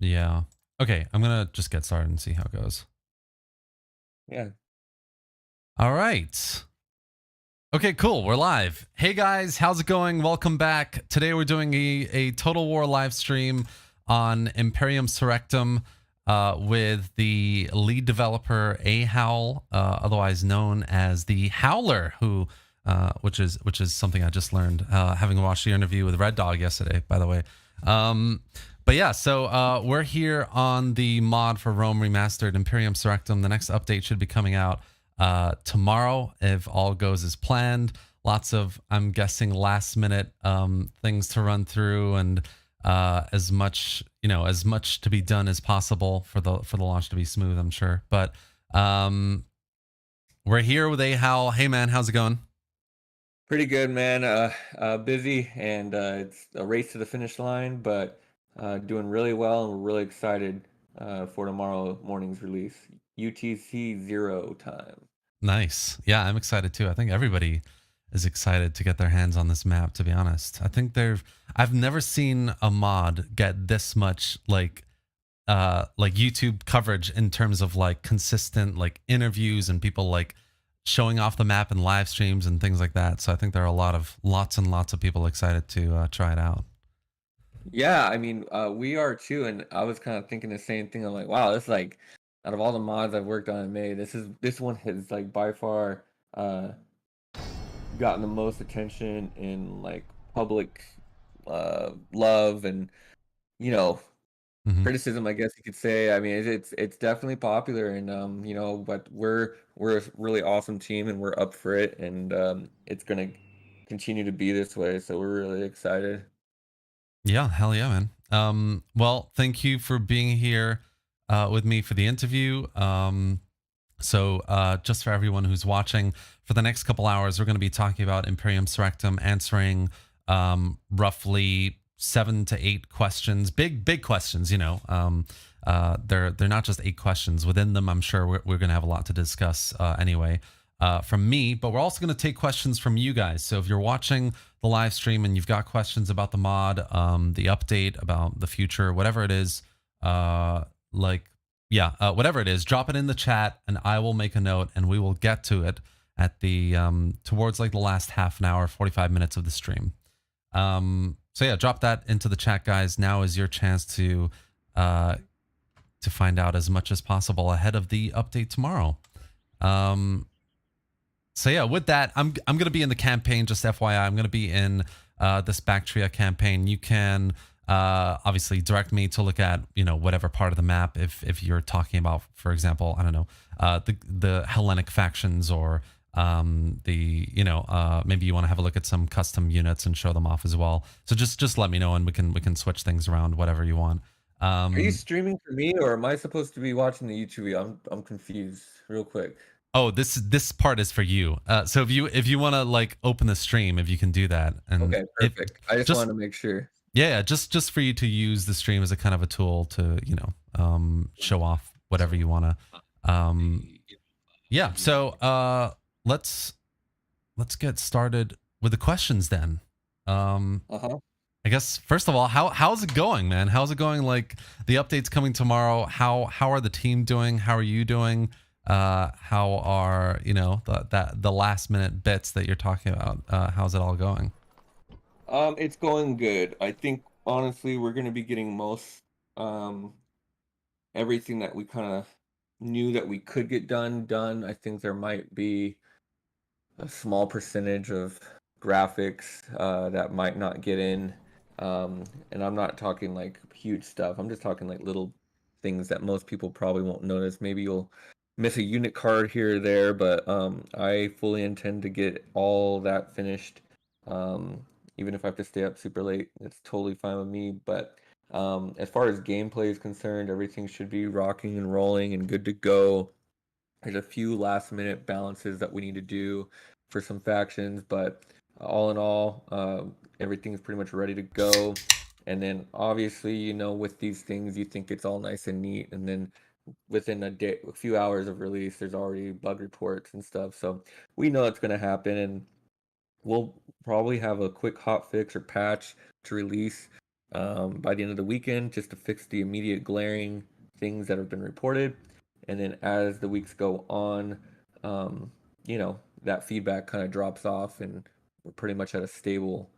Yeah. Okay, I'm gonna just get started and see how it goes. Yeah. All right. Okay, cool. We're live. Hey guys, how's it going? Welcome back. Today we're doing a Total War live stream on Imperium Surrectum with the lead developer Ahowl, otherwise known as the Howler, who which is something I just learned having watched the interview with Red Dog yesterday, by the way. But yeah, so we're here on the mod for Rome Remastered Imperium Surrectum. The next update should be coming out tomorrow if all goes as planned. Lots of, I'm guessing, last minute things to run through, and as much to be done as possible for the launch to be smooth, I'm sure. But we're here with Ahowl. Hey man, how's it going? Pretty good, man. Busy and it's a race to the finish line, but doing really well, and we're really excited for tomorrow morning's release. UTC 0 time. Nice. Yeah, I'm excited too. I think everybody is excited to get their hands on this map, to be honest. I think I've never seen a mod get this much like YouTube coverage in terms of like consistent like interviews and people like showing off the map and live streams and things like that. So I think there are lots and lots of people excited to try it out. Yeah, I mean, we are too, and I was kind of thinking the same thing. I'm like, wow, this like out of all the mods I've worked on and made, this one has like by far uh gotten the most attention in like public love and you know Hmm. criticism, I guess you could say. I mean, it's definitely popular, and but we're a really awesome team, and we're up for it, and it's gonna continue to be this way. So we're really excited. Yeah, hell yeah, man. Well, thank you for being here with me for the interview. So just for everyone who's watching, for the next couple hours, we're going to be talking about Imperium Surrectum, answering roughly 7 to 8 questions, big questions. They're not just 8 questions. Within them, I'm sure we're going to have a lot to discuss anyway. From me, but we're also going to take questions from you guys. So if you're watching the live stream and you've got questions about the mod, the update, about the future, whatever it is, like whatever it is, drop it in the chat and I will make a note and we will get to it at the towards like the last half an hour, 45 minutes of the stream. So yeah, drop that into the chat, guys. Now is your chance to find out as much as possible ahead of the update tomorrow. So yeah, with that, I'm gonna be in the campaign. Just FYI, I'm gonna be in this Bactria campaign. You can obviously direct me to look at whatever part of the map if you're talking about, for example, I don't know, the Hellenic factions, or maybe you want to have a look at some custom units and show them off as well. So just let me know and we can switch things around, whatever you want. Are you Um, streaming for me, or am I supposed to be watching the YouTube? I'm confused. Real quick. Oh, this part is for you. So if you want to like open the stream, if you can do that, and Okay, if perfect. I just just wanted to make sure. yeah, just for you to use the stream as a kind of a tool to show off whatever you want to. Yeah. So let's get started with the questions then. Um, Uh-huh. I guess first of all, how's it going, man? How's it going? Like the update's coming tomorrow. How are the team doing? How are you doing? How are the last minute bits that you're talking about? How's it all going? It's going good. I think honestly we're gonna be getting most um everything that we kind of knew that we could get done. I think there might be a small percentage of graphics that might not get in. And I'm not talking like huge stuff. I'm just talking like little things that most people probably won't notice. Maybe you'll miss a unit card here or there, but I fully intend to get all that finished. Even if I have to stay up super late, it's totally fine with me. But as far as gameplay is concerned, everything should be rocking and rolling and good to go. There's a few last minute balances that we need to do for some factions, but all in all, everything's pretty much ready to go. And then obviously, with these things, you think it's all nice and neat, and then within a few hours of release, there's already bug reports and stuff. So we know it's going to happen, and we'll probably have a quick hot fix or patch to release by the end of the weekend, just to fix the immediate glaring things that have been reported. And then as the weeks go on, you know, that feedback kind of drops off, and we're pretty much at a stable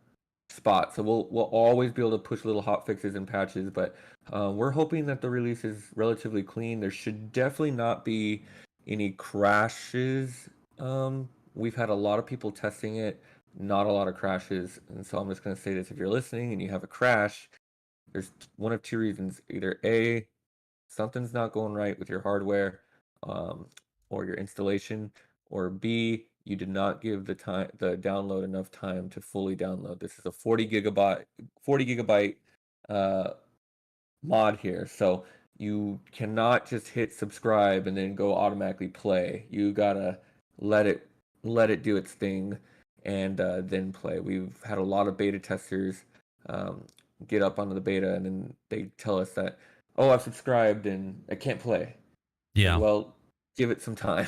spot. So we'll always be able to push little hot fixes and patches, but we're hoping that the release is relatively clean. There should definitely not be any crashes. We've had a lot of people testing it, not a lot of crashes, and so I'm just gonna say this: if you're listening and you have a crash, there's one of two reasons: either A, something's not going right with your hardware, um, or your installation, or B, you did not give the download enough time to fully download. This is a 40 gigabyte uh, mod here, so you cannot just hit subscribe and then go automatically play. You gotta let it let it do its thing, and then play. We've had a lot of beta testers um, get up onto the beta, and then they tell us that, oh, I've subscribed and I can't play. It's like, Yeah. well, give it some time.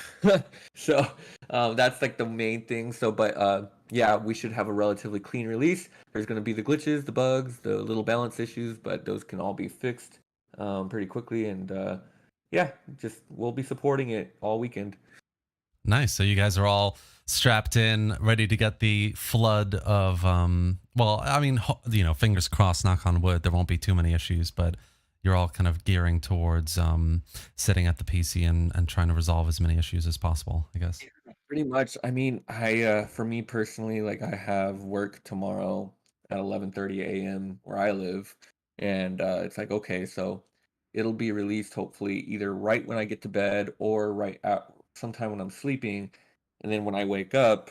So that's like the main thing. So, but yeah, we should have a relatively clean release. There's going to be the glitches, the bugs, the little balance issues, but those can all be fixed pretty quickly. And yeah, just we'll be supporting it all weekend. Nice. So you guys are all strapped in, ready to get the flood of well, I mean, fingers crossed, knock on wood, there won't be too many issues, but you're all kind of gearing towards sitting at the PC and trying to resolve as many issues as possible, I guess. Pretty much. I mean, I for me personally, like I have work tomorrow at 11:30 a.m. where I live, and it's like, okay, so it'll be released hopefully either right when I get to bed or right at sometime when I'm sleeping, and then when I wake up,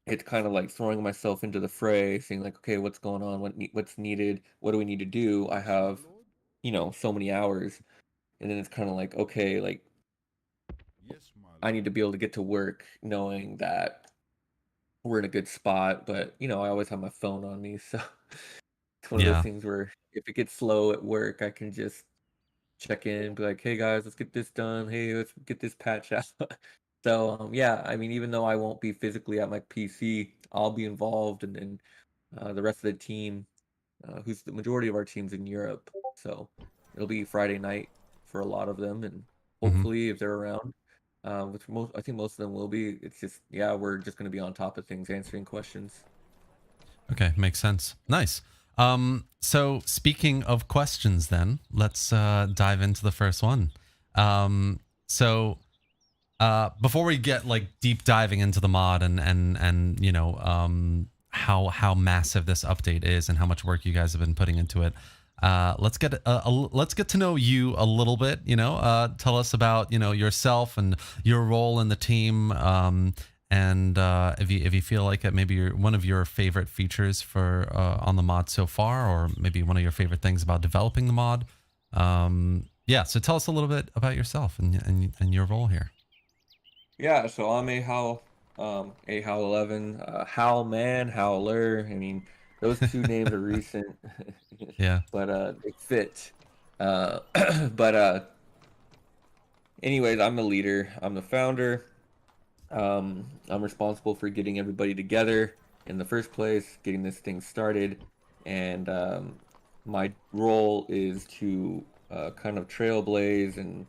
it's kind of like throwing myself into the fray, saying like, okay, what's going on? What's needed? What do we need to do? I have, so many hours, and then it's kind of like, okay, like I need to be able to get to work knowing that we're in a good spot, but, I always have my phone on me, so it's one of those Yeah. things where if it gets slow at work, I can just check in, be like, "Hey, guys, let's get this done. Hey, let's get this patch out." So, yeah, I mean, even though I won't be physically at my PC, I'll be involved, and then, the rest of the team, who's the majority of our team's in Europe, so it'll be Friday night for a lot of them, and Hmm. hopefully, if they're around, which I think most of them will be. It's just, yeah, we're just going to be on top of things, answering questions. Okay, makes sense. Nice. So speaking of questions, then let's dive into the first one. So before we get like deep diving into the mod and how massive this update is and how much work you guys have been putting into it, let's get to know you a little bit. Tell us about yourself and your role in the team. And if you feel like it, maybe one of your favorite features for on the mod so far, or maybe one of your favorite things about developing the mod. Yeah, so tell us a little bit about yourself and your role here. Yeah, so I'm a Hal 11, Hal Man, Howler. I mean, those two names are recent, Yeah. but they fit. Uh, but anyways, I'm the leader. I'm the founder. I'm responsible for getting everybody together in the first place, getting this thing started, and my role is to kind of trailblaze and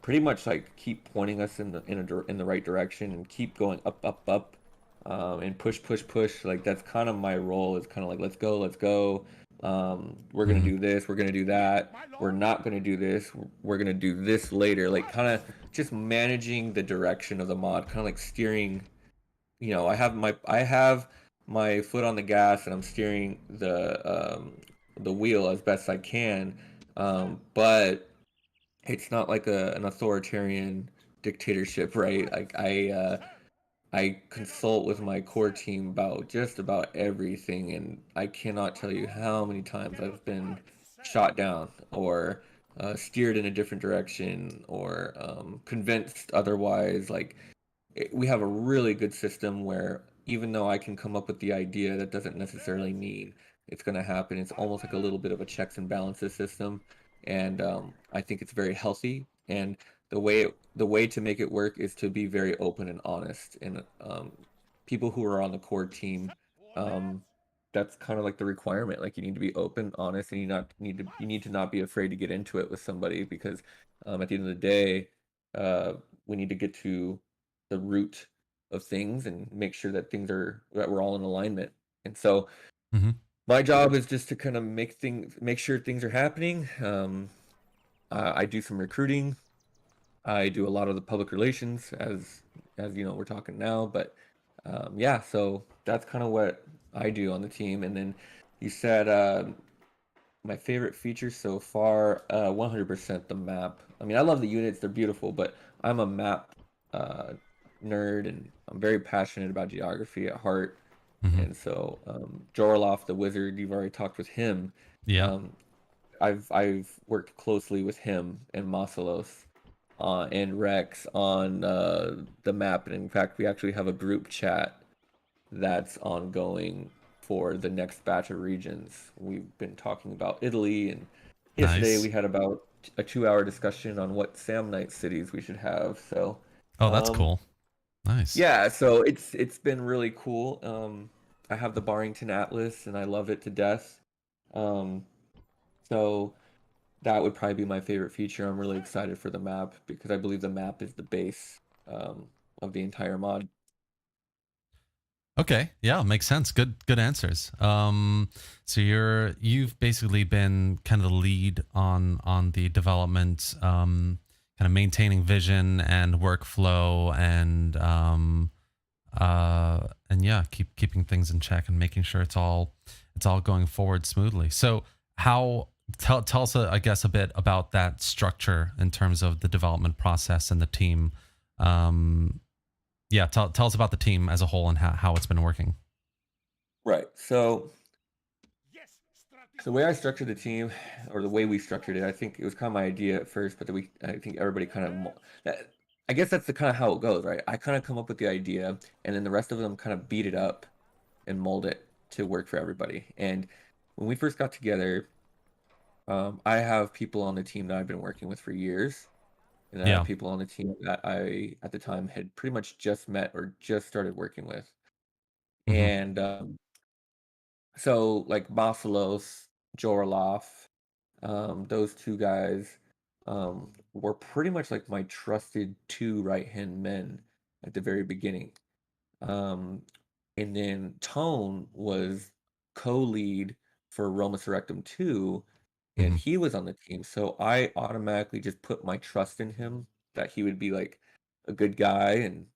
pretty much like keep pointing us in the right direction and keep going up, up, up, and push, push, push. Like that's kind of my role. Is kind of like, let's go, let's go. We're gonna Hmm. do this. We're gonna do that. We're not gonna do this. We're gonna do this later. Like kind of just managing the direction of the mod, kind of like steering. I have my foot on the gas and I'm steering the wheel as best I can. But it's not like an authoritarian dictatorship, right? Like I consult with my core team about just about everything, and I cannot tell you how many times I've been shot down or steered in a different direction or convinced otherwise. Like we have a really good system where even though I can come up with the idea, that doesn't necessarily mean it's going to happen. It's almost like a little bit of a checks and balances system, and I think it's very healthy. And the way to make it work is to be very open and honest. And people who are on the core team, um, that's kind of like the requirement. Like you need to be open, honest, and you need to not be afraid to get into it with somebody because at the end of the day, uh, we need to get to the root of things and make sure that that we're all in alignment. And so Hmm. my job is just to kind of make sure things are happening. I do some recruiting. I do a lot of the public relations, as you know, we're talking now. But yeah, so that's kind of what I do on the team. And then you said my favorite feature so far, 100% the map. I mean, I love the units; they're beautiful, but I'm a map uh, nerd, and I'm very passionate about geography at heart. Hmm. And so, Jorloff, the wizard, you've already talked with him. Yeah. Um, I've worked closely with him and Masalos and Rex on the map, and in fact, we actually have a group chat that's ongoing for the next batch of regions. We've been talking about Italy, and yesterday Nice. we had about a 2 hour discussion on what Samnite cities we should have. So, Oh, that's um, cool. Nice. yeah, so it's been really cool. I have the Barrington Atlas, and I love it to death. Um, so that would probably be my favorite feature. I'm really excited for the map because I believe the map is the base of the entire mod. Okay. Yeah, makes sense. Good answers. So you've basically been kind of the lead on the development, kind of maintaining vision and workflow and yeah, keeping things in check and making sure it's all going forward smoothly. So how tell us I guess a bit about that structure in terms of the development process and the team. Um, yeah, tell us about the team as a whole and how it's been working. Right. So the way I structured the team, or the way we structured it, I think it was kind of my idea at first, but then I think everybody kind of, I guess that's the kind of how it goes, right? I kind of come up with the idea, and then the rest of them kind of beat it up and mold it to work for everybody. And when we first got together, I have people on the team that I've been working with for years, and I have Yeah. people on the team that I, at the time, had pretty much just met or just started working with. Hmm. And so, like Basalos, Jorloff, those two guys were pretty much like my trusted two right-hand men at the very beginning. Um, and then Tone was co-lead for Roma Surrectum 2, and Hmm. he was on the team. So I automatically just put my trust in him that he would be like a good guy and,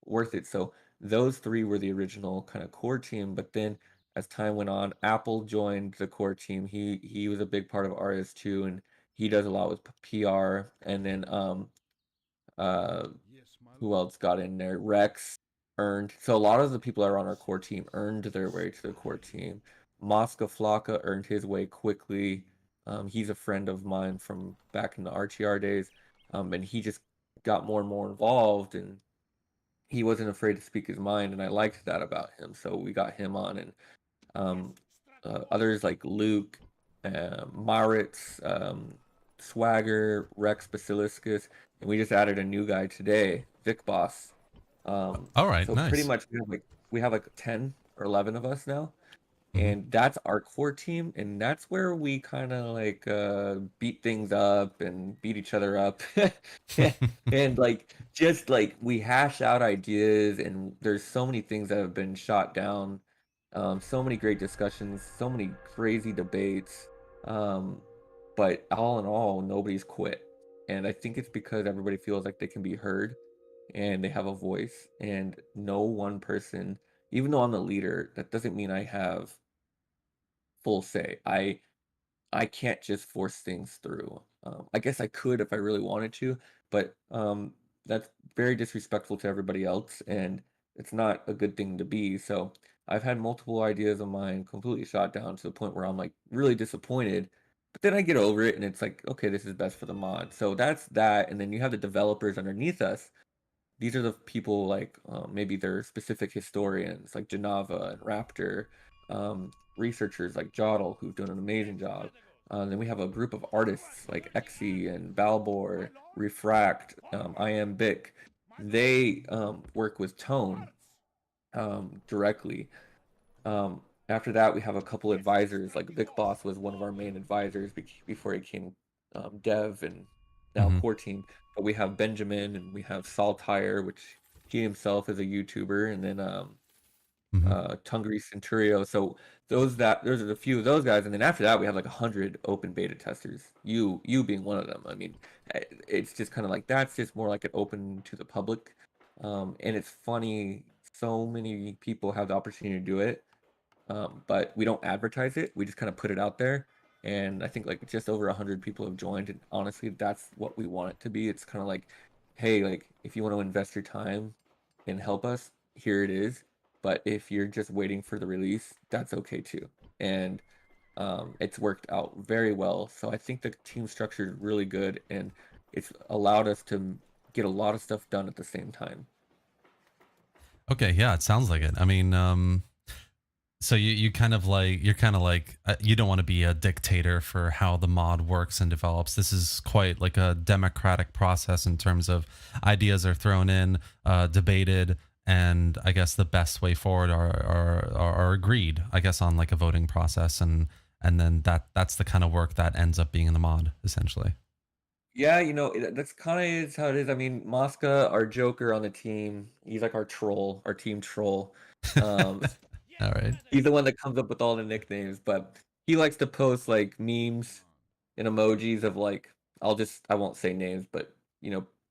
worth it. So those three were the original kind of core team. But then as time went on, Apple joined the core team. He was a big part of RS2, and he does a lot with PR. And then uh who else got in there? Rex earned. So a lot of the people that are on our core team earned their way to the core team. Mosca Flocka earned his way quickly. He's a friend of mine from back in the RTR days, and he just got more and more involved, and he wasn't afraid to speak his mind, and I liked that about him. So we got him on, and um, others like Luke, Maritz, Swagger, Rex Basiliscus, and we just added a new guy today, Vic Boss. All right. So pretty Nice. much we have like 10 or 11 of us now, Hmm. and that's our core team, and that's where we kind of like beat things up and beat each other up. And like just like we hash out ideas, and there's so many things that have been shot down, so many great discussions, so many crazy debates, um, but all in all, nobody's quit. And I think it's because everybody feels like they can be heard and they have a voice, and no one person, even though I'm the leader, that doesn't mean I have full say. I can't just force things through. I guess I could if I really wanted to, but that's very disrespectful to everybody else, and it's not a good thing to be. So I've had multiple ideas of mine completely shot down to the point where I'm like really disappointed. But then I get over it, and it's like, okay, this is best for the mod. So that's that, and then you have the developers underneath us. These are the people like maybe they're specific historians like Janava and Raptor, researchers like Jodl who've done an amazing job. Then we have a group of artists like Exy and Balbor, Refract, Iambic. They work with Tone directly. After that, we have a couple advisors. Like Vic Boss was one of our main advisors before he came dev and now Mm-hmm. core team. But we have Benjamin and we have Saltire, which he himself is a YouTuber, and then Mm-hmm. Tungri Centurio. So those are a few of those guys, and then after that we have like 100 open beta testers. You being one of them. I mean, it's just kind of like that's just more like an open to the public, and it's funny. So many people have the opportunity to do it, but we don't advertise it. We just kind of put it out there, and I think like just over 100 people have joined. And honestly, that's what we want it to be. It's kind of like, hey, like if you want to invest your time and help us, here it is. But if you're just waiting for the release, that's okay too. And it's worked out very well. So I think the team structure is really good, and it's allowed us to get a lot of stuff done at the same time. Okay, yeah, it sounds like it. I mean, so you kind of like you're kind of like you don't want to be a dictator for how the mod works and develops. This is quite like a democratic process in terms of ideas are thrown in, debated, and I guess the best way forward are agreed. I guess on like a voting process, and then that's the kind of work that ends up being in the mod essentially. Yeah, that's kind of is how it is. I mean, Mosca, our Joker on the team, he's like our troll, our team troll. Um, All right. he's the one that comes up with all the nicknames, but he likes to post like memes and emojis of like, I won't say names, but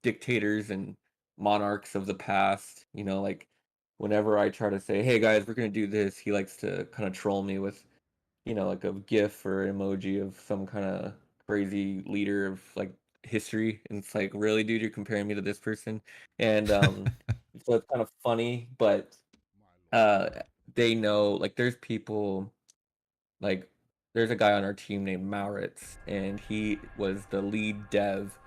dictators and monarchs of the past. Like whenever I try to say, "Hey guys, we're gonna do this," he likes to kind of troll me with like a GIF or an emoji of some kind of crazy leader of like history. And it's like, really, dude, you're comparing me to this person. And so it's kind of funny, but uh they know like there's people like there's a guy on our team named Mauritz, and he was the lead dev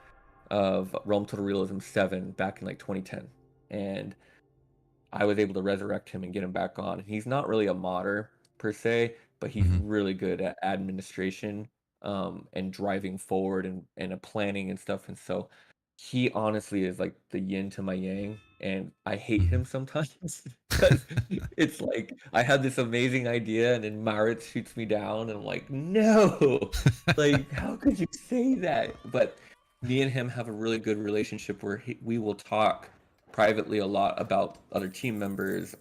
of Realm Total Realism 7 back in like 2010. And I was able to resurrect him and get him back on. He's not really a modder per se, but he's Hmm. really good at administration, and driving forward and a planning and stuff. And so he honestly is like the yin to my yang, and I hate Hmm. him sometimes because it's like I had this amazing idea and then Marit shoots me down, and I'm like, no, like how could you say that? But me and him have a really good relationship where we will talk privately a lot about other team members,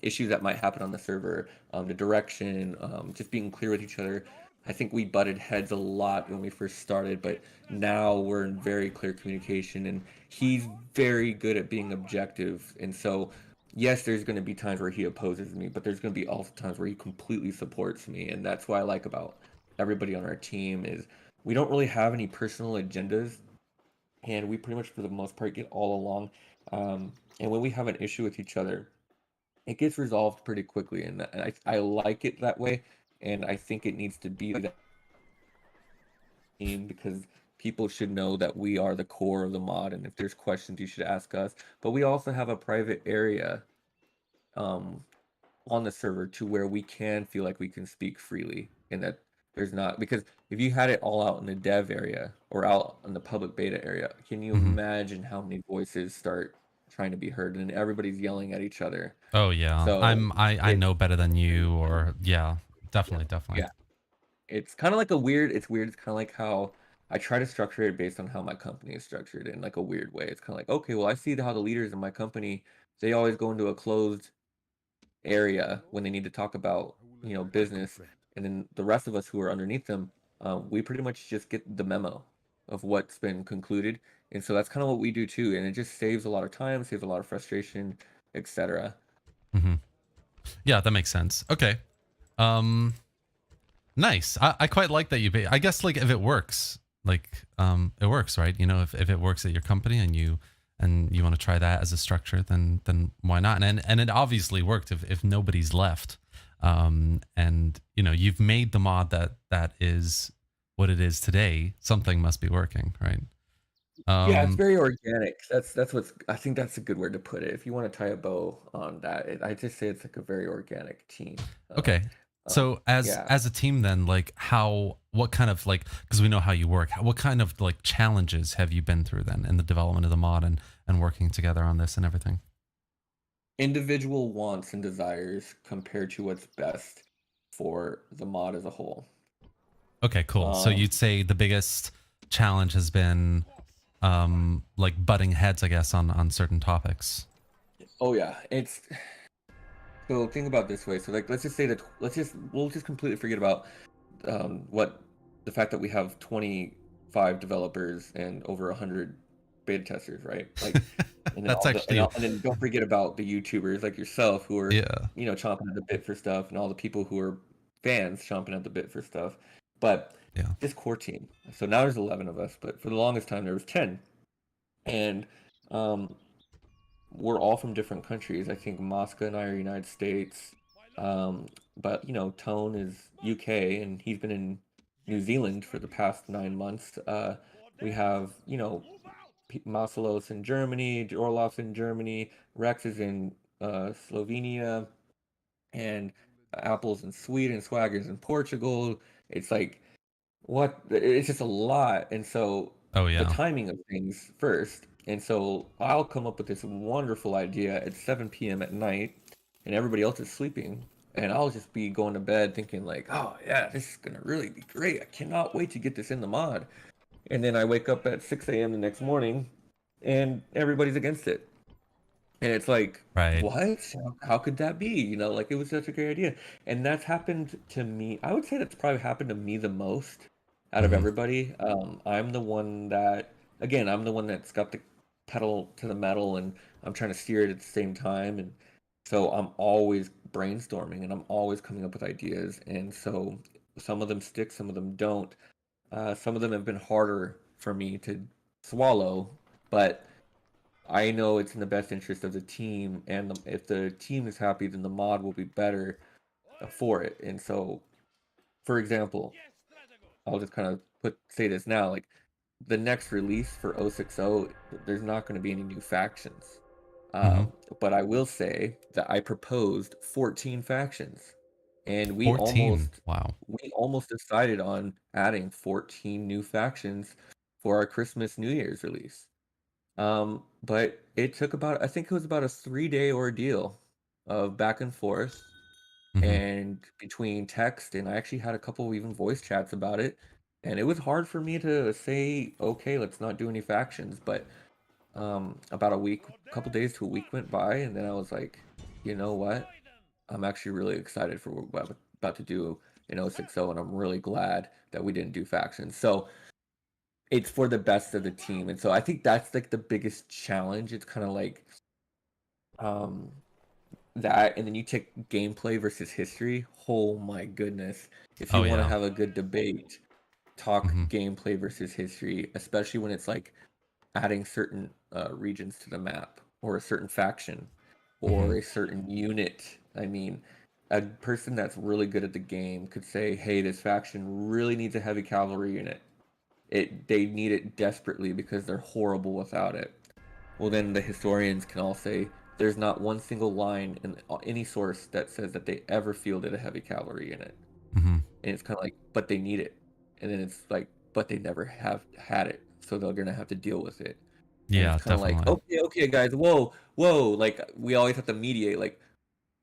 issues that might happen on the server, the direction, just being clear with each other. I think we butted heads a lot when we first started, but now we're in very clear communication, and he's very good at being objective. And so, yes, there's going to be times where he opposes me, but there's going to be also times where he completely supports me, and that's what I like about everybody on our team is we don't really have any personal agendas, and we pretty much for the most part get all along. And when we have an issue with each other, it gets resolved pretty quickly, and I like it that way. And I think it needs to be that team because people should know that we are the core of the mod, and if there's questions, you should ask us. But we also have a private area um, on the server to where we can feel like we can speak freely, and that there's not, because if you had it all out in the dev area or out in the public beta area, can you Hmm. imagine how many voices start trying to be heard and everybody's yelling at each other? Oh yeah, So I it's know better than you, or yeah, yeah, definitely, definitely. yeah. It's kind of like a weird. It's weird. It's kind of like how I try to structure it based on how my company is structured in like a weird way. It's kind of like, okay, well, I see how the leaders in my company, they always go into a closed area when they need to talk about business, and then the rest of us who are underneath them, we pretty much just get the memo of what's been concluded, and so that's kind of what we do too, and it just saves a lot of time, saves a lot of frustration, etc. Hmm. Yeah, that makes sense. Okay. Um, nice. I quite like that I guess like if it works, like it works, right? You know, if it works at your company and you want to try that as a structure, then why not? And it obviously worked if nobody's left. And you know, you've made the mod that is what it is today. Something must be working, right? Yeah, it's Um, very organic. That's what's, I think that's a good word to put it. If you want to tie a bow on that, I just say it's like a very organic team. Okay. So Yeah. as a team then, like what kind of like, because we know how you work, what kind of like challenges have you been through then in the development of the mod and working together on this and everything? Individual wants and desires compared to what's best. for the mod as a whole. Okay, cool. So Um, you'd say the biggest challenge has been like butting heads, I guess, on certain topics. oh yeah, it's so think about it this way. So like, let's just say that we'll just completely forget about what the fact that we have 25 developers and over 100 beta testers, right? Like, and then That's actually and then don't forget about the YouTubers like yourself who are, yeah. chomping at the bit for stuff, and all the people who are fans chomping at the bit for stuff. But Yeah. this core team. So now there's 11 of us, but for the longest time there was 10, and um, we're all from different countries. I think Mosca and I are United States, um, but Tone is UK, and he's been in New Zealand for the past 9 months. We have Masalos in Germany, Orlov's in Germany, Rex is in Slovenia, and Apple's in Sweden, Swagger's in Portugal. It's like what it's just a lot, and so Oh the yeah. timing of things first, and so I'll come up with this wonderful idea at 7 p.m. at night, and everybody else is sleeping, and I'll just be going to bed thinking like, oh yeah, this is gonna really be great. I cannot wait to get this in the mod. And then I wake up at 6 a.m. the next morning, and everybody's against it. And it's like, Right. what? How could that be? Like it was such a great idea. And that's happened to me. I would say that's probably happened to me the most out of Hmm. everybody. I'm the one that, again, I'm the one that's got the pedal to the metal, and I'm trying to steer it at the same time. And so I'm always brainstorming, and I'm always coming up with ideas. And so some of them stick, some of them don't. Some of them have been harder for me to swallow, but I know it's in the best interest of the team, and if the team is happy, then the mod will be better for it. And so, for example, I'll just kind of say this now, like the next release for 060, there's not going to be any new factions. Hmm. But I will say that I proposed 14 factions, and 14. Wow. we almost decided on adding 14 new factions for our Christmas New Year's release. But it took about, I think it was about a 3-day ordeal of back and forth, Hmm. and between text, and I actually had a couple even voice chats about it. And it was hard for me to say, okay, let's not do any factions. But about a couple days to a week went by, and then I was like, you know what? I'm actually really excited for what I'm about to do in 060, and I'm really glad that we didn't do factions. So it's for the best of the team. And so I think that's like the biggest challenge. It's kind of like um that, and then you take gameplay versus history. Oh my goodness. If Oh you want to yeah. have a good debate, talk Hmm. gameplay versus history, especially when it's like adding certain regions to the map, or a certain faction, Hmm. or a certain unit. I mean, a person that's really good at the game could say, hey, this faction really needs a heavy cavalry unit. They need it desperately because they're horrible without it. Well, then the historians can all say there's not one single line in any source that says that they ever fielded a heavy cavalry unit. Hmm. And it's kind of like, but they need it. And then it's like, but they never have had it, so they're gonna have to deal with it. And it's Yeah, kind of like, definitely. okay, okay, guys, whoa, whoa, like we always have to mediate. Like,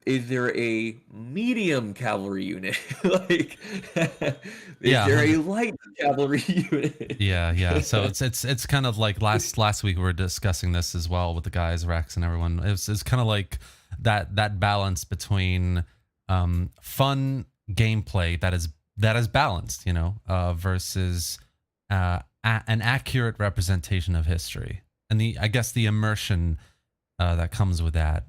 is there a medium cavalry unit? Like, is Yeah, there a 100. light cavalry unit? Yeah, yeah. So it's kind of like last week we were discussing this as well with the guys, Rex and everyone. It's kind of like that balance between fun gameplay that is balanced, versus an accurate representation of history, and I guess the immersion that comes with that.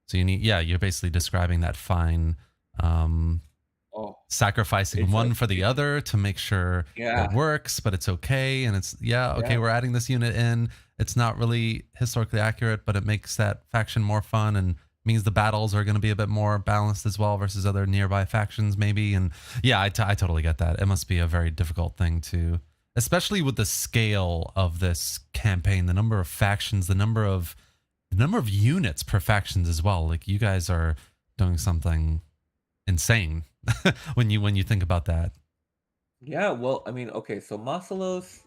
So you're basically describing that fine. Um, Oh, Sacrificing it's one like, for the other to make sure it yeah, works, but it's okay. And it's, yeah, okay, yeah, we're adding this unit in. It's not really historically accurate, but it makes that faction more fun and means the battles are going to be a bit more balanced as well versus other nearby factions, maybe. And yeah, I totally get that. It must be a very difficult thing to, especially with the scale of this campaign, the number of factions, the number of units per factions as well. Like you guys are doing something insane when you think about that. yeah. Well, I mean, okay, so Masalos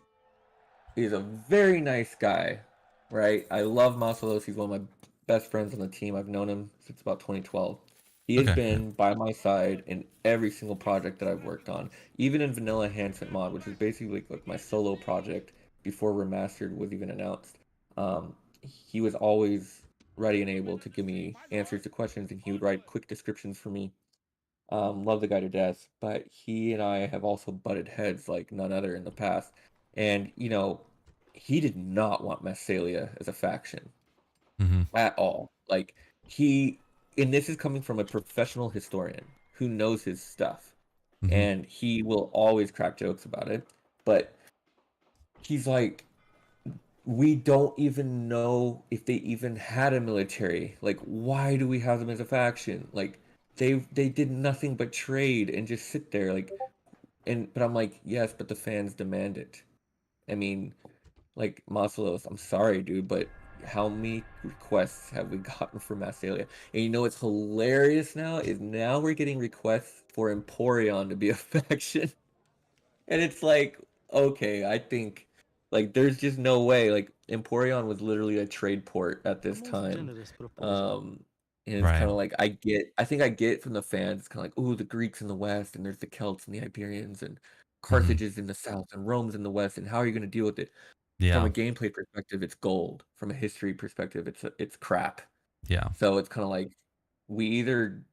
is a very nice guy, right? I love Masalos. He's one of my best friends on the team. I've known him since about 2012. He has Okay. Yeah. been by my side in every single project that I've worked on, even in Vanilla Enhancement Mod, which is basically like my solo project before Remastered was even announced. He was always ready and able to give me answers to questions, and he would write quick descriptions for me. Love the guy to death, but he and I have also butted heads like none other in the past. And, he did not want Massalia as a faction Mm-hmm. at all. Like, he, and this is coming from a professional historian who knows his stuff, Mm-hmm. and he will always crack jokes about it. But he's like, we don't even know if they even had a military. Like, why do we have them as a faction? Like, they did nothing but trade and just sit there. Like, but I'm like, yes, but the fans demand it. I mean, like Masalos, I'm sorry, dude, but how many requests have we gotten for Massalia? And you know what's hilarious now is now we're getting requests for Emporion to be a faction. And it's like, okay, I think like there's just no way. Like Emporion was literally a trade port at A this most time. generous proposal. Um and it's Right. kind of like I think I get from the fans, it's kind of like, ooh, the Greeks in the west, and there's the Celts and the Iberians, and Mm-hmm. Carthage is in the south, and Rome's in the west, and how are you going to deal with it? From a Yeah. gameplay perspective, it's gold. From a history perspective, it's crap. Yeah. So it's kind of like we either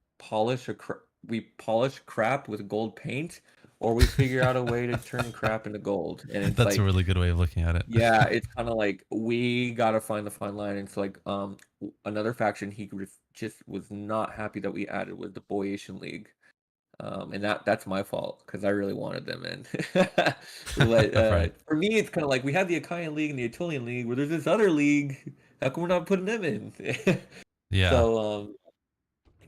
we polish crap with gold paint, or we figure out a way to turn crap into gold. And it's That's a like, really good way of looking at it. yeah, it's kind of like we gotta find the fine line. And it's like another faction just was not happy that we added was the Boeotian League. And that's my fault because I really wanted them in. But Right. for me, it's kind of like we have the Achaean League and the Aetolian League, where there's this other league. How come we're not putting them in? Yeah. So,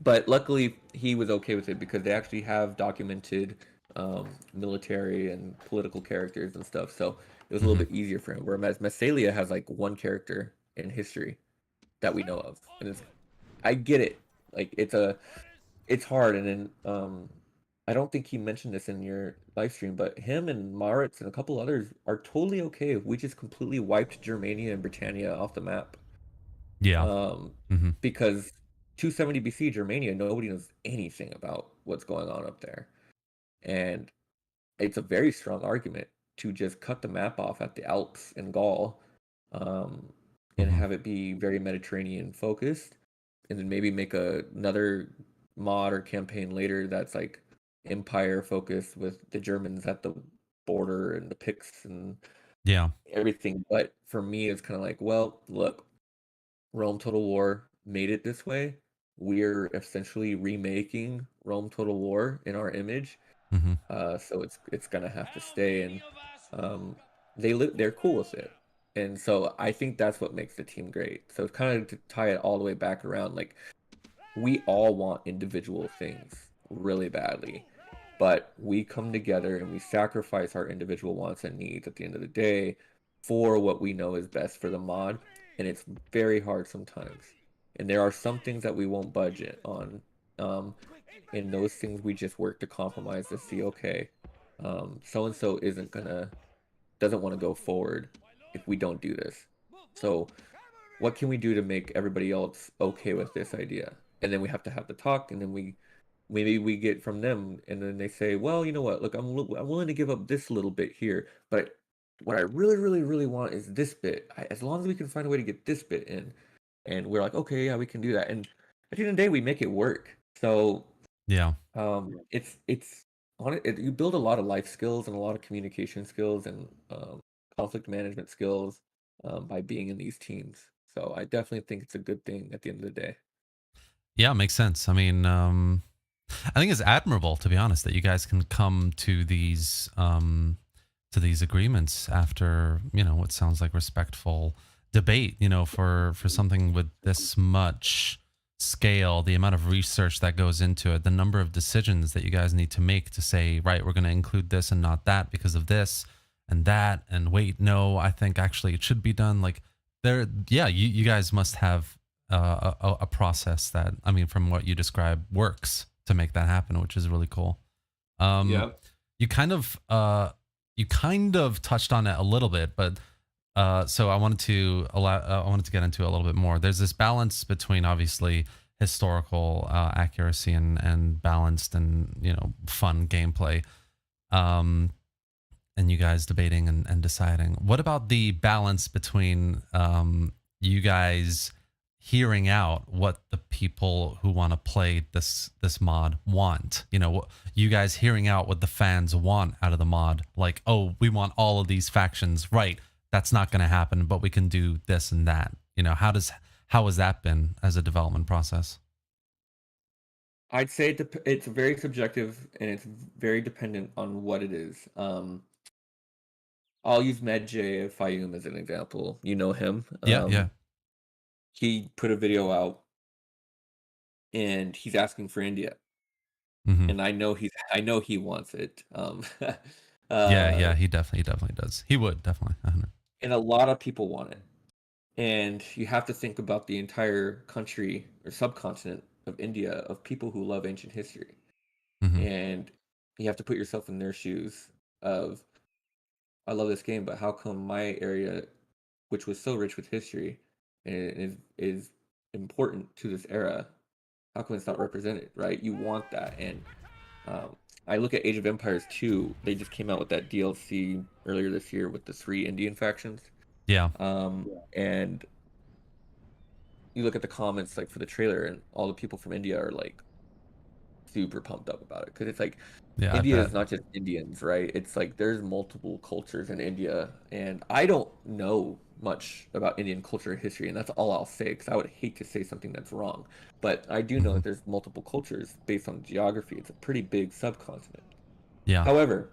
but luckily he was okay with it because they actually have documented military and political characters and stuff. So it was a little Mm-hmm. bit easier for him. Whereas Massalia has like one character in history that we know of, and I get it. Like it's hard, and then I don't think he mentioned this in your live stream, but him and Maritz and a couple others are totally okay if we just completely wiped Germania and Britannia off the map. Yeah. Um, Mm-hmm. because 270 BC Germania, nobody knows anything about what's going on up there, and it's a very strong argument to just cut the map off at the Alps in Gaul, um, and Mm-hmm. have it be very Mediterranean focused, and then maybe make another mod or campaign later that's like empire focused with the Germans at the border and the Picts and Yeah. everything. But for me, it's kind of like, well, look, Rome Total War made it this way. We're essentially remaking Rome Total War in our image, Mm-hmm. so it's gonna have to stay, and um, they're cool with it, and so I think that's what makes the team great. So it's kind of to tie it all the way back around, like we all want individual things really badly, but we come together and we sacrifice our individual wants and needs at the end of the day for what we know is best for the mod, and it's very hard sometimes. And there are some things that we won't budget on. Um, and those things we just work to compromise to see, okay, so and so doesn't want to go forward if we don't do this. So what can we do to make everybody else okay with this idea? And then we have to have the talk, and then maybe we get from them, and then they say, well, you know what? Look, I'm willing to give up this little bit here, but what I really, really, really want is this bit. As long as we can find a way to get this bit in, and we're like, okay, yeah, we can do that. And at the end of the day, we make it work. So Yeah. it's on it. You build a lot of life skills and a lot of communication skills and conflict management skills by being in these teams. So I definitely think it's a good thing at the end of the day. Yeah. Makes sense. I mean, I think it's admirable, to be honest, that you guys can come to these agreements after, what sounds like respectful debate, for something with this much scale, the amount of research that goes into it, the number of decisions that you guys need to make to say, right, we're going to include this and not that because of this and that, and wait, no, I think actually it should be done. Like yeah, you guys must have a process that, I mean, from what you describe, works to make that happen, which is really cool. Um, Yeah. you kind of touched on it a little bit, but so I wanted to get into a little bit more. There's this balance between obviously historical accuracy and balanced and fun gameplay. Um, and you guys debating and deciding. What about the balance between you guys hearing out what the people who want to play this mod want? You guys hearing out what the fans want out of the mod. Like, oh, we want all of these factions, right? That's not going to happen, but we can do this and that. How has that been as a development process? I'd say it's very subjective and it's very dependent on what it is. I'll use MedJ Fayum as an example. You know him. Yeah, yeah. He put a video out and he's asking for India, Hmm. and I know he wants it. Yeah, Uh, yeah. He definitely does. He would definitely. and a lot of people want it. And you have to think about the entire country or subcontinent of India of people who love ancient history. Hmm. And you have to put yourself in their shoes of, I love this game, but how come my area, which was so rich with history and is important to this era, how come it's not represented, right? You want that. And um, I look at Age of Empires 2, they just came out with that DLC earlier this year with the 3 Indian factions. Yeah, And you look at the comments like for the trailer, and all the people from India are like super pumped up about it because it's like yeah. I India bet. is not just Indians, right? It's like there's multiple cultures in India, and I don't know much about Indian culture and history, and that's all I'll say because I would hate to say something that's wrong. But I do know Hmm. that there's multiple cultures based on geography. It's a pretty big subcontinent. Yeah. However,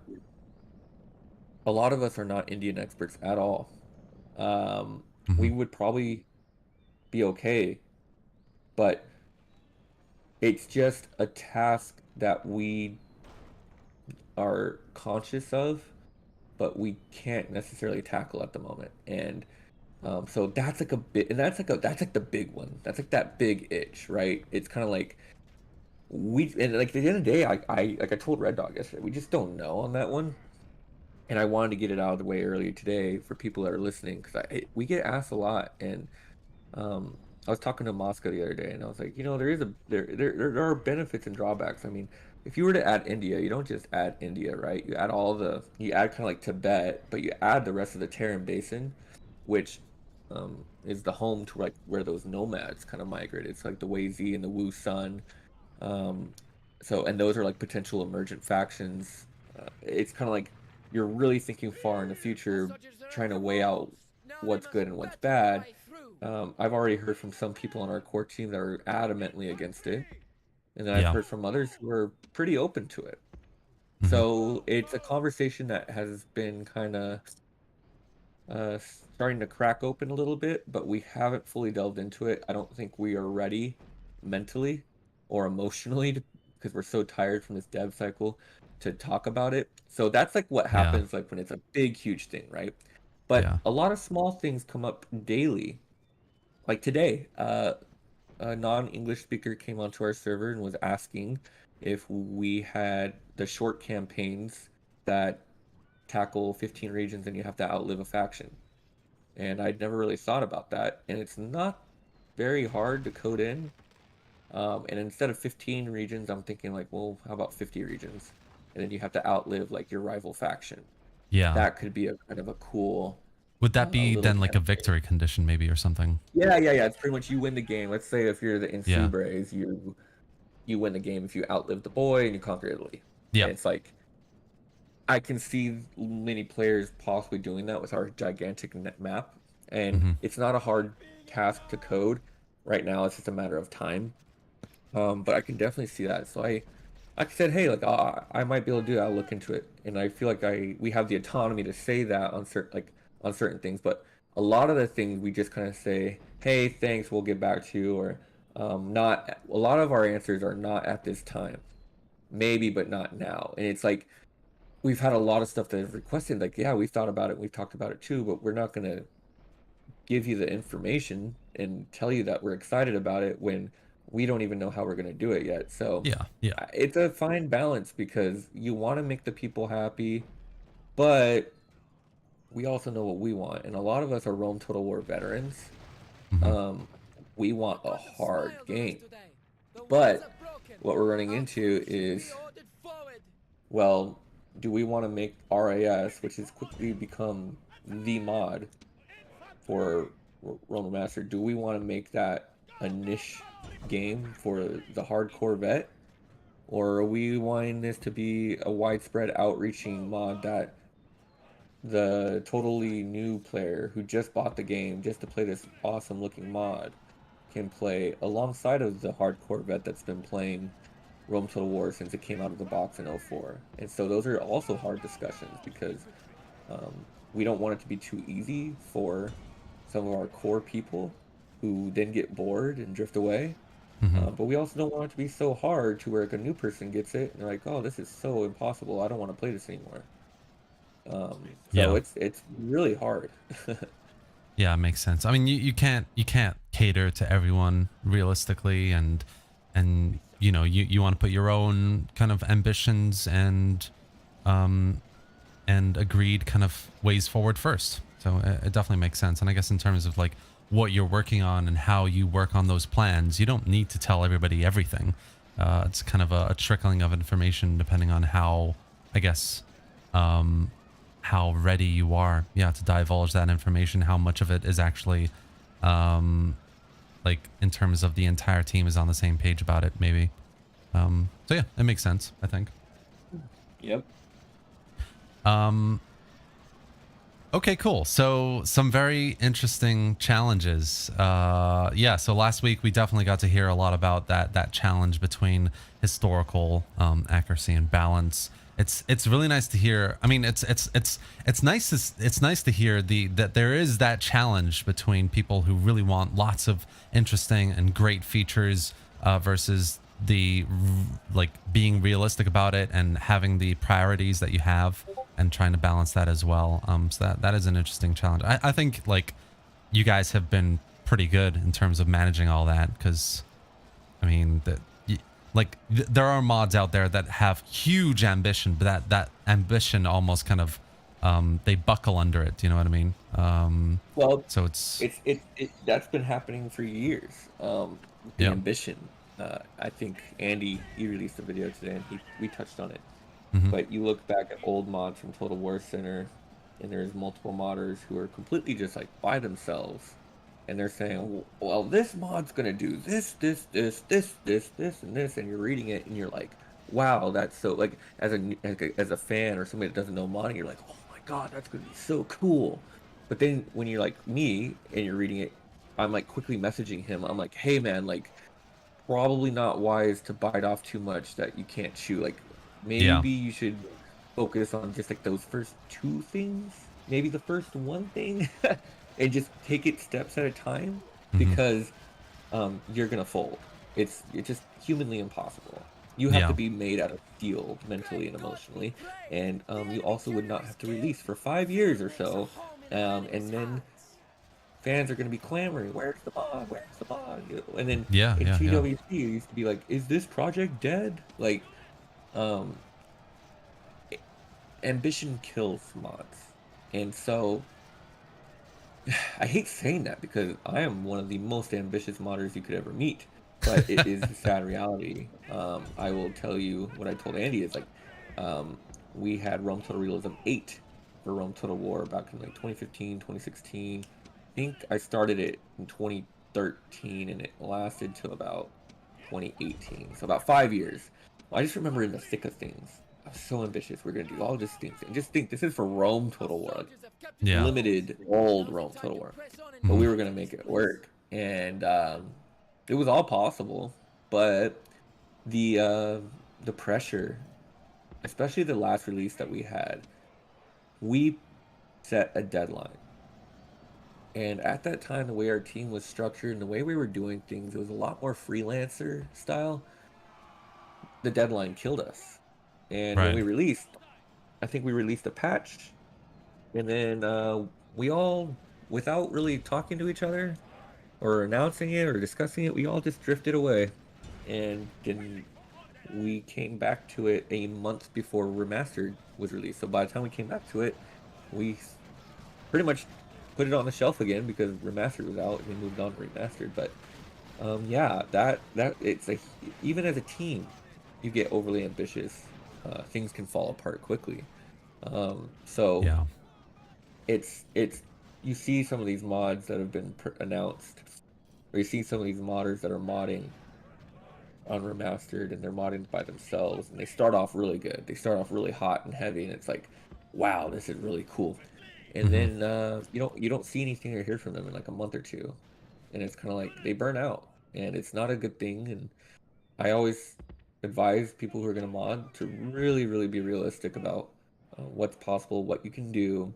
a lot of us are not Indian experts at all. Hmm. We would probably be okay, but it's just a task that we are conscious of, but we can't necessarily tackle at the moment. And so that's like a bit, and that's like the big one. That's like that big itch, right? It's kind of like and like at the end of the day, I told Red Dog yesterday, we just don't know on that one. And I wanted to get it out of the way earlier today for people that are listening because we get asked a lot. And um, I was talking to Moscow the other day, and I was like, there are benefits and drawbacks. I mean, if you were to add India, you don't just add India, right? You add kind of like Tibet, but you add the rest of the Tarim Basin, which is the home to like where those nomads kind of migrate. It's like the Wei Zi and the Wu Sun. Um, and those are like potential emergent factions. It's kind of like you're really thinking far in the future, trying to weigh out what's good and what's bad. I've already heard from some people on our core team that are adamantly against it, and then I've Yeah. heard from others who are pretty open to it. Hmm. So it's a conversation that has been kind of starting to crack open a little bit, but we haven't fully delved into it. I don't think we are ready mentally or emotionally because we're so tired from this dev cycle to talk about it. So that's like what Yeah. happens like when it's a big, huge thing, right? But Yeah. a lot of small things come up daily. Like today, a non-English speaker came onto our server and was asking if we had the short campaigns that tackle 15 regions and you have to outlive a faction. And I'd never really thought about that. And it's not very hard to code in. And instead of 15 regions, I'm thinking like, well, how about 50 regions? And then you have to outlive like your rival faction. Yeah. That could be a kind of a cool Would that be little then like a campaign. victory condition maybe or something? Yeah. It's pretty much you win the game. Let's say if you're the Yeah. Insubres, you win the game if you outlive the boy and you conquer Italy. Yeah. And it's like I can see many players possibly doing that with our gigantic map, and Hmm. it's not a hard task to code. Right now, it's just a matter of time. But I can definitely see that. So I said, hey, like I might be able to do that. I'll look into it, and I feel like we have the autonomy to say that on certain things. But a lot of the things we just kind of say, hey, thanks, we'll get back to you, or not. A lot of our answers are not at this time, maybe, but not now. And it's like we've had a lot of stuff that have requested, like, yeah, we've thought about it, we've talked about it too, but we're not going to give you the information and tell you that we're excited about it when we don't even know how we're going to do it yet. So Yeah. Yeah. it's a fine balance because you want to make the people happy, but we also know what we want. And a lot of us are Rome Total War veterans. Hmm. Um, we want a hard game. But what we're running into is, well, do we want to make RAS, which has quickly become the mod for Rome Remastered, do we want to make that a niche game for the hardcore vet? Or are we wanting this to be a widespread outreaching mod that the totally new player who just bought the game just to play this awesome looking mod can play alongside of the hardcore vet that's been playing Rome Total War since it came out of the box in '04? And so those are also hard discussions because we don't want it to be too easy for some of our core people who then get bored and drift away. But we also don't want it to be so hard to where like a new person gets it and they're like, oh, this is so impossible. I don't want to play this anymore. So Yeah. it's really hard. Yeah, it makes sense. I mean, you can't cater to everyone realistically, and you know, you want to put your own kind of ambitions and agreed kind of ways forward first. So it definitely makes sense. And I guess in terms of like what you're working on and how you work on those plans, you don't need to tell everybody everything. It's kind of a trickling of information depending on how, I guess, how ready you are, yeah, to divulge that information, how much of it is actually, like in terms of the entire team is on the same page about it, maybe. So yeah, it makes sense, I think. Yep. Okay, cool. So some very interesting challenges. Yeah, so last week we definitely got to hear a lot about that challenge between historical accuracy and balance. It's really nice to hear. I mean, it's nice to hear that there is that challenge between people who really want lots of interesting and great features versus like being realistic about it and having the priorities that you have and trying to balance that as well. So that is an interesting challenge. I think like you guys have been pretty good in terms of managing all that, because I mean there are mods out there that have huge ambition, but that ambition almost kind of they buckle under it. Do you know what I mean? Well, So it's that's been happening for years. The yeah. ambition. I think Andy, he released a video today and we touched on it. Hmm. But you look back at old mods from Total War Center, and there's multiple modders who are completely just like by themselves, and they're saying, "Well, this mod's gonna do this, and this," and you're reading it, and you're like, "Wow, that's so like." As a fan or somebody that doesn't know modding, you're like, "Oh my god, that's gonna be so cool." But then when you're like me and you're reading it, I'm like quickly messaging him. I'm like, "Hey man, like." Probably not wise to bite off too much that you can't chew. Like Yeah. maybe you should focus on just like those first two things, maybe the first one thing, and just take it steps at a time Hmm. because you're gonna fold. It's just humanly impossible. You have to Yeah. be made out of steel mentally and emotionally, and you also would not have to release for 5 years or so, and then fans are going to be clamoring, "Where's the mod? Where's the mod?" And then Yeah. in Yeah. Yeah. TWC, it used to be like, "Is this project dead?" Like, um, ambition kills mods, and so I hate saying that because I am one of the most ambitious modders you could ever meet, but it is the sad reality. I will tell you what I told Andy is like, um, we had Rome Total Realism 8 for Rome Total War back in like 2015, 2016. I think I started it in 2013 and it lasted till about 2018, so about 5 years. I just remember in the thick of things, I was so ambitious. We're gonna do all these things, and just think this is for Rome Total War, like Yeah. limited old Rome Total War, but Hmm. we were gonna make it work, and it was all possible. But the pressure, especially the last release that we had, we set a deadline. And at that time, the way our team was structured and the way we were doing things, it was a lot more freelancer style. The deadline killed us. And when Right. we released, I think we released a patch, and then we all, without really talking to each other or announcing it or discussing it, we all just drifted away. And then we came back to it a month before Remastered was released. So by the time we came back to it, we pretty much put it on the shelf again because Remastered was out and we moved on to Remastered. But Yeah, that it's even as a team, you get overly ambitious. Things can fall apart quickly. So Yeah. it's you see some of these mods that have been announced, or you see some of these modders that are modding on Remastered, and they're modding by themselves, and they start off really good. They start off really hot and heavy, and it's like, wow, this is really cool. And Hmm. then you don't see anything or hear from them in like a month or two, and it's kind of like they burn out, and it's not a good thing. And I always advise people who are going to mod to really, really be realistic about what's possible, what you can do,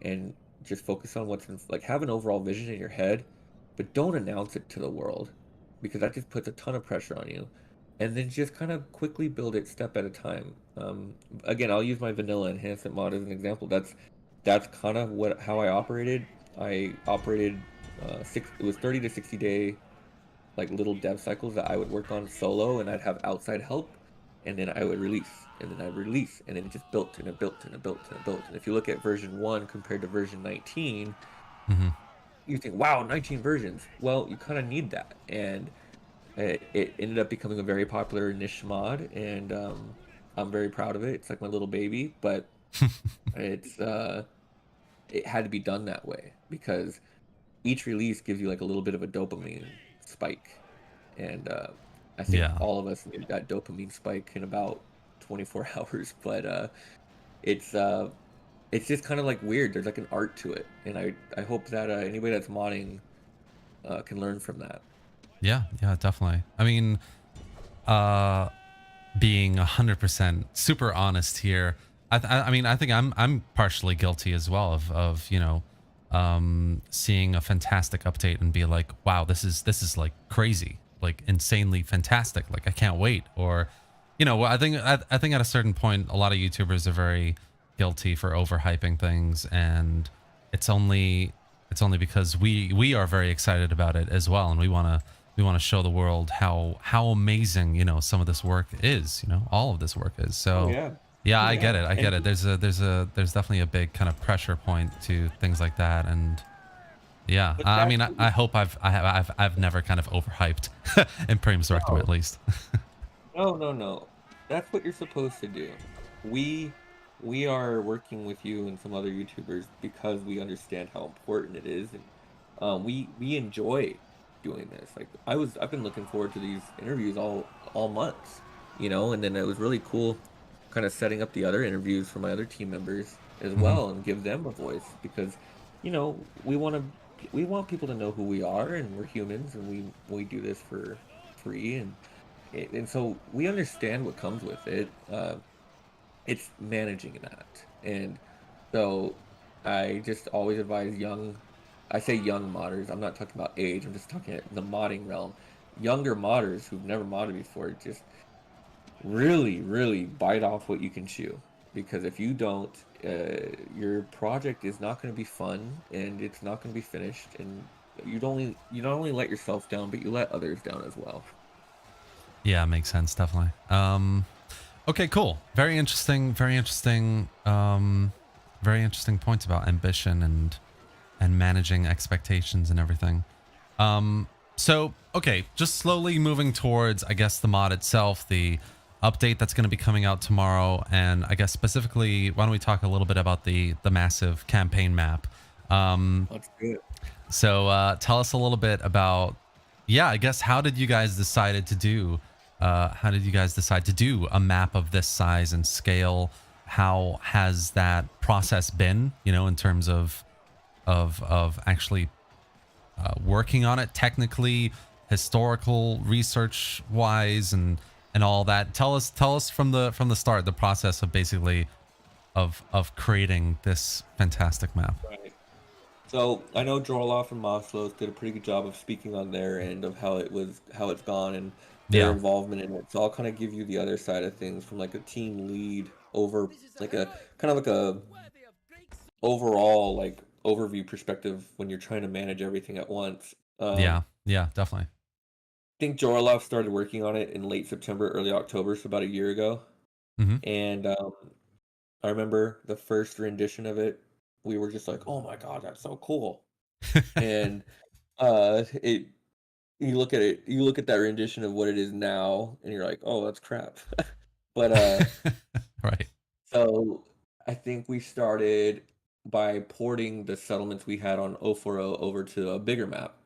and just focus on what's like have an overall vision in your head, but don't announce it to the world because that just puts a ton of pressure on you. And then just kind of quickly build it step at a time. Again, I'll use my vanilla enhancement mod as an example. That's kind of what how I operated. I operated it was 30 to 60 day like little dev cycles that I would work on solo, and I'd have outside help, and then I would release, and then I'd release, and then it just built and it built and it built and it built. And if you look at version 1 compared to version 19, Hmm. you think, wow, 19 versions. Well, you kind of need that. And it ended up becoming a very popular niche mod, and I'm very proud of it. It's like my little baby, but it's it had to be done that way because each release gives you like a little bit of a dopamine spike. And I think Yeah. all of us need that dopamine spike in about 24 hours. But it's just kind of like weird. There's like an art to it, and I hope that anybody that's modding can learn from that. Yeah. Yeah. Definitely. I mean, uh, being 100% super honest here, I mean, I think I'm partially guilty as well of seeing a fantastic update and be like, wow, this is like crazy, like insanely fantastic, like I can't wait. Or I think at a certain point a lot of YouTubers are very guilty for overhyping things, and it's only because we are very excited about it as well, and we want to show the world how amazing some of this work is, all of this work is. Oh So yeah, yeah, oh I get yeah, it, I get and it. There's definitely a big kind of pressure point to things like that. And yeah, but I that's mean, what I hope I've never kind of overhyped Imperium Surrectum, at no, least. no. That's what you're supposed to do. We we are working with you and some other YouTubers because we understand how important it is, and we enjoy doing this. Like I've been looking forward to these interviews all months, and then it was really cool kind of setting up the other interviews for my other team members as Hmm. well and give them a voice because we want people to know who we are, and we're humans, and we do this for free, and so we understand what comes with it. It's managing that. And so I just always advise I say young modders, I'm not talking about age, I'm just talking the modding realm. Younger modders who've never modded before, just really, really bite off what you can chew. Because if you don't, your project is not going to be fun, and it's not going to be finished, and you not only let yourself down, but you let others down as well. Yeah, makes sense, definitely. Okay, cool. Very interesting. Very interesting. Very interesting points about ambition and managing expectations and everything. So okay, just slowly moving towards, I guess, the mod itself, the update that's going to be coming out tomorrow, and I guess specifically, why don't we talk a little bit about the massive campaign map? Um, That's good. so tell us a little bit about, yeah, I guess, how did you guys decide to do a map of this size and scale? How has that process been, in terms of actually working on it technically, historical research wise, and all that? Tell us from the start the process of basically of creating this fantastic map. Right. So I know Jorloff and Maslows did a pretty good job of speaking on their end of how it's gone, and their Yeah, involvement in it. So I'll kind of give you the other side of things from like a team lead over like a kind of like a overall like overview perspective when you're trying to manage everything at once. yeah, yeah, definitely. I think Jorloff started working on it in late September, early October, so about a year ago. Hmm. And I remember the first rendition of it, we were just like, "Oh my God, that's so cool!" And it you look at it, you look at that rendition of what it is now, and you're like, oh, that's crap. But Right. so I think we started by porting the settlements we had on 040 over to a bigger map.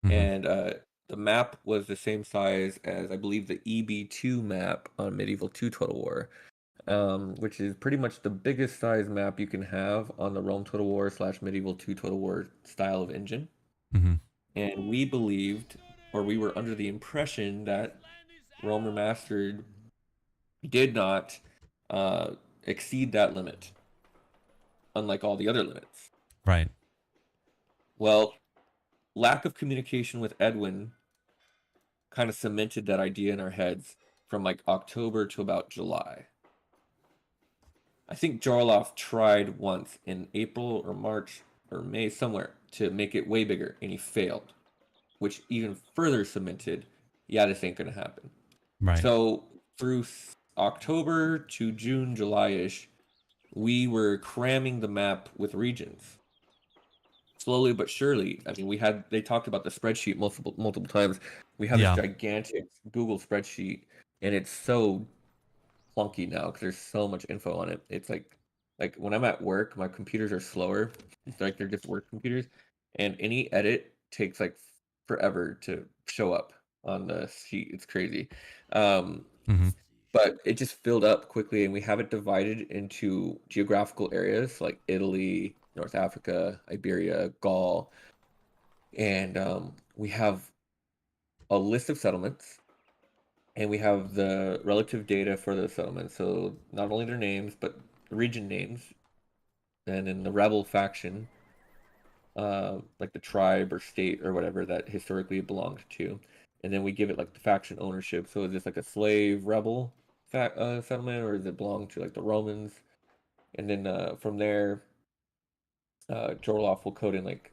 Hmm. And the map was the same size as I believe the EB2 map on Medieval 2 Total War, which is pretty much the biggest size map you can have on the Rome Total War / Medieval 2 Total War style of engine. Hmm. And we believed, or we were under the impression that Rome Remastered did not exceed that limit, unlike all the other limits. Right. Well, lack of communication with Edwin kind of cemented that idea in our heads from like October to about July. I think Jarloff tried once in April or March or May somewhere to make it way bigger, and he failed, which even further cemented, yeah, this ain't gonna happen. Right. So through October to June, July-ish, we were cramming the map with regions. Slowly but surely. I mean, they talked about the spreadsheet multiple times. We have this Yeah. gigantic Google spreadsheet, and it's so clunky now because there's so much info on it. It's like when I'm at work, my computers are slower. It's like they're just work computers, and any edit takes like forever to show up on the sheet. It's crazy. Um, Hmm. but it just filled up quickly, and we have it divided into geographical areas like Italy, North Africa, Iberia, Gaul, and we have a list of settlements, and we have the relative data for those settlements. So not only their names, but region names, and then the rebel faction, like the tribe or state or whatever that historically it belonged to, and then we give it like the faction ownership. So is this like a slave rebel settlement, or does it belong to like the Romans? And then from there, Jorloff will code in like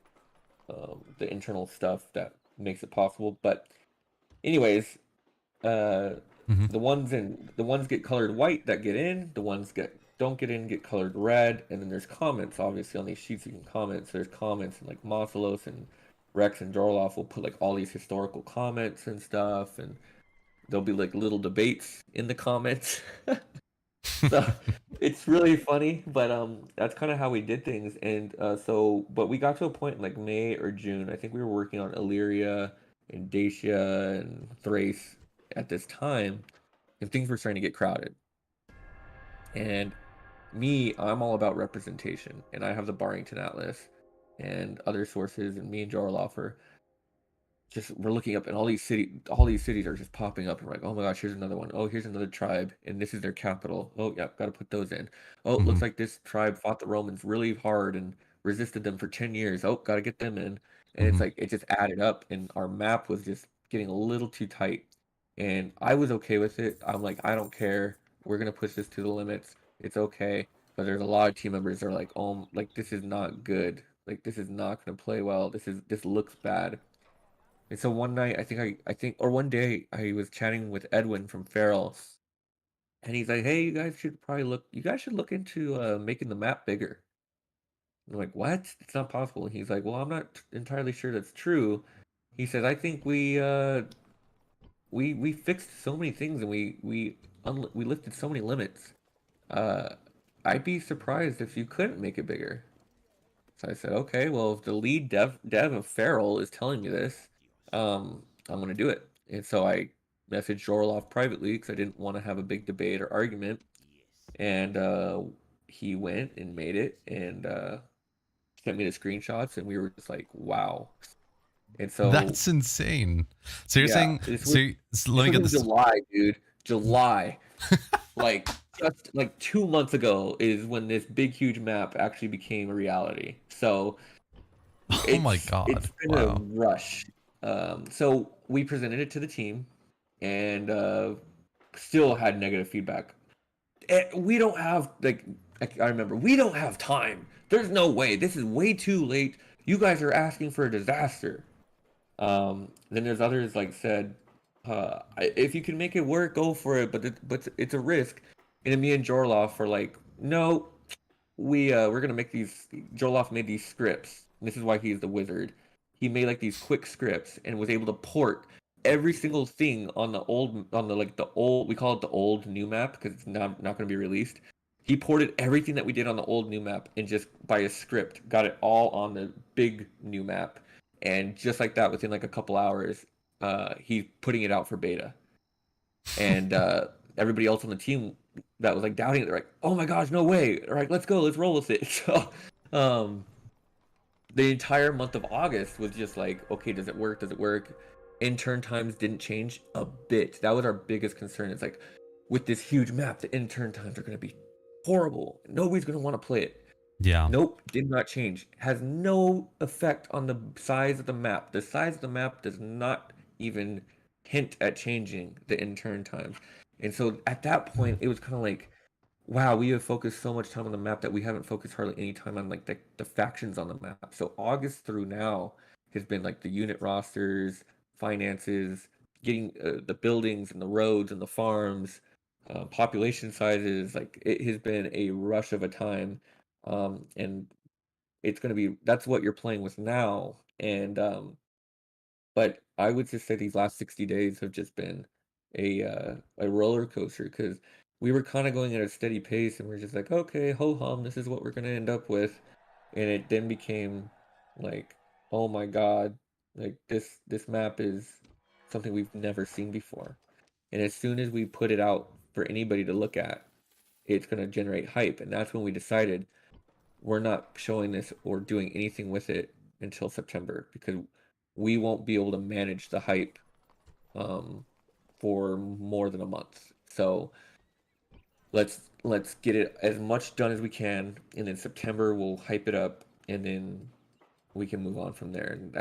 the internal stuff that makes it possible. But anyways, uh, Hmm. the ones get colored white that get in, the ones get don't get in get colored red, and then there's comments. Obviously, on these sheets you can comment. So there's comments, and like Mosselos and Rex and Jorloff will put like all these historical comments and stuff, and there'll be like little debates in the comments. So it's really funny, but that's kind of how we did things. And but we got to a point in like May or June. I think we were working on Illyria and Dacia and Thrace at this time, and things were starting to get crowded. And I'm all about representation, and I have the Barrington Atlas and other sources, and me and Jarloff are just we're looking up, and all these cities are just popping up, and we're like, oh my gosh, here's another one. Oh, here's another tribe, and this is their capital. Oh yeah, got to put those in. Oh, it Hmm. looks like this tribe fought the Romans really hard and resisted them for 10 years. Oh, got to get them in. And it's Hmm. like it just added up, and our map was just getting a little too tight, and I was okay with it. I'm like, I don't care, we're gonna push this to the limits. It's okay. But there's a lot of team members that are like, oh, like this is not good, like this is not gonna play well, this looks bad. And so one night, or one day, I was chatting with Edwin from Feral, and he's like, "Hey, you guys should look into making the map bigger." I'm like, "What? It's not possible." And he's like, "Well, I'm not entirely sure that's true." He says, "I think we fixed so many things, and we lifted so many limits. Uh, I'd be surprised if you couldn't make it bigger." So I said, okay, well, if the lead dev of Feral is telling me this, I'm gonna do it. And so I messaged Orloff privately because I didn't want to have a big debate or argument. And he went and made it, and sent me the screenshots, and we were just like, wow. And so That's insane. So you're yeah, saying, let this me was get in this. July, dude. July. Like just like 2 months ago is when this big huge map actually became a reality. So Oh my it's God. been a Wow. rush. So we presented it to the team, and still had negative feedback. We don't have I remember we don't have time. There's no way. This is way too late. You guys are asking for a disaster. Then there's others like said, if you can make it work, go for it. But it's a risk. And then me and Jorloff are like, no, we're gonna make these. Jorloff made these scripts. This is why he's the wizard. he made like these quick scripts and was able to port every single thing on the like the old, we call it the old new map because it's not going to be released. He ported everything that we did on the old new map and just by a script got it all on the big new map, and just like that within like a couple hours, he's putting it out for beta. And everybody else on the team that was like doubting it, they're like, "Oh my gosh, no way! All right, let's go, let's roll with it." So, um, the entire month of August was just like, okay, does it work? Does it work? Intern times didn't change a bit. That was our biggest concern. It's like, with this huge map, the intern times are going to be horrible. Nobody's going to want to play it. Yeah. Nope, did not change. Has no effect on the size of the map. The size of the map does not even hint at changing the intern times. And so at that point, it was kind of like, wow, we have focused so much time on the map that we haven't focused hardly any time on like the factions on the map. So August through now has been like the unit rosters, finances, getting the buildings and the roads and the farms, population sizes. Like it has been a rush of a time, and it's going to be, that's what you're playing with now. And but I would just say these last 60 days have just been a roller coaster because we were kind of going at a steady pace and we're just like, okay, ho hum, this is what we're gonna end up with. And it then became like, oh my God, like this map is something we've never seen before. And as soon as we put it out for anybody to look at, it's gonna generate hype. And that's when we decided we're not showing this or doing anything with it until September because we won't be able to manage the hype um, for more than a month. So let's get it as much done as we can, and then September we'll hype it up, and then we can move on from there. And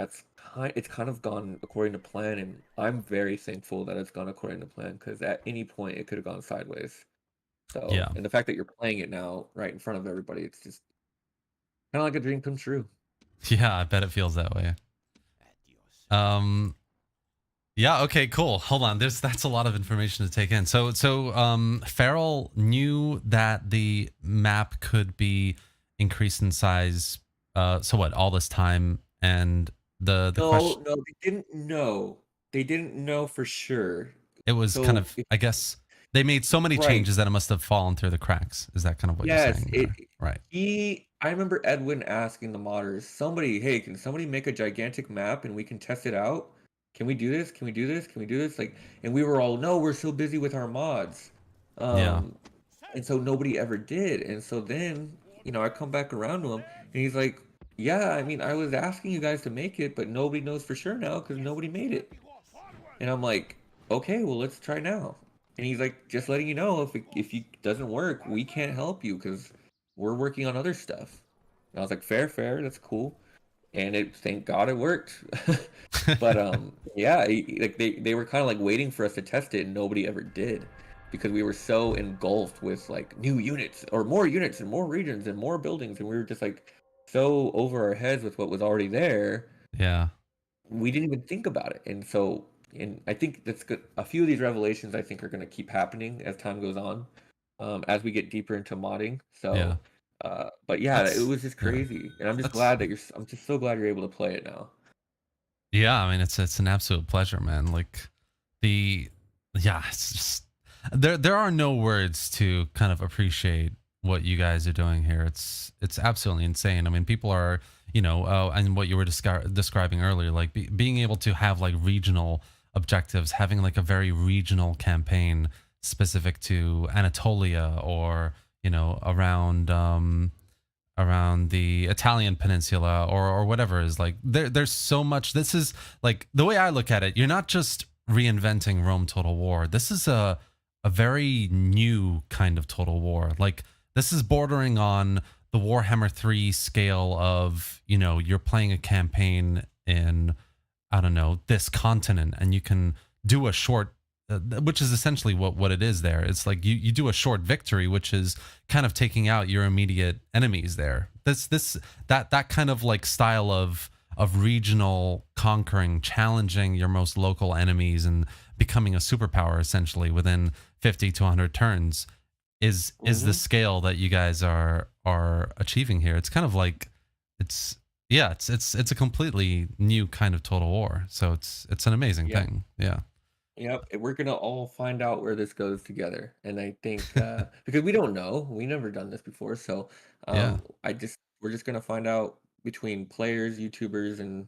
it's kind of gone according to plan, and I'm very thankful that it's gone according to plan because at any point it could have gone sideways. So, Yeah. and the fact that you're playing it now right in front of everybody, it's just kind of like a dream come true. Yeah, I bet it feels that way. Um, yeah, okay, cool. Hold on. That's a lot of information to take in. So Farrell knew that the map could be increased in size so what, all this time, and the question, No, they didn't know. They didn't know for sure. it was kind So, of, I guess they made so many right. changes that it must have fallen through the cracks. Is that kind of what you're Yes, saying? it Or, right. I remember Edwin asking the modders, somebody, hey, can somebody make a gigantic map and we can test it out? Can we do this? Can we do this? Can we do this? Like, and we were all, no, we're so busy with our mods. Yeah. Um, and so nobody ever did. And so then, I come back around to him and he's like, yeah, I mean, I was asking you guys to make it, but nobody knows for sure now because nobody made it. And I'm like, okay, well, let's try now. And he's like, just letting you know, if it doesn't work, we can't help you because we're working on other stuff. And I was like, fair, that's cool. And thank God it worked. But yeah, like they were kind of like waiting for us to test it, and nobody ever did because we were so engulfed with like new units or more units and more regions and more buildings, and we were just like so over our heads with what was already there, Yeah. we didn't even think about it. And so, and I think that's good. A few of these revelations I think are going to keep happening as time goes on, as we get deeper into modding. Yeah. So, but yeah, it That's was just yeah. crazy, and I'm just That's glad that I'm just so glad you're able to play it now. Yeah, I mean it's an absolute pleasure, man. Like the yeah, it's just there are no words to kind of appreciate what you guys are doing here. It's absolutely insane. I mean, people are, and what you were describing earlier, like being able to have like regional objectives, having like a very regional campaign specific to Anatolia or, around the Italian peninsula or whatever is like there's so much. This is like the way I look at it, you're not just reinventing Rome Total War. This is a very new kind of Total War. Like this is bordering on the Warhammer 3 scale of, you're playing a campaign in, I don't know, this continent, and you can do a short which is essentially what it is there. It's like you do a short victory, which is kind of taking out your immediate enemies there. That kind of like style of regional conquering, challenging your most local enemies and becoming a superpower essentially within 50 to 100 turns is the Hmm. scale that you guys are achieving here. It's kind of like it's yeah, it's a completely new kind of Total War. So it's an amazing Yeah. thing. Yeah. Yep, and we're gonna all find out where this goes together, and I think, because we don't know, we never done this before, so, Yeah. we're just gonna find out between players, YouTubers, and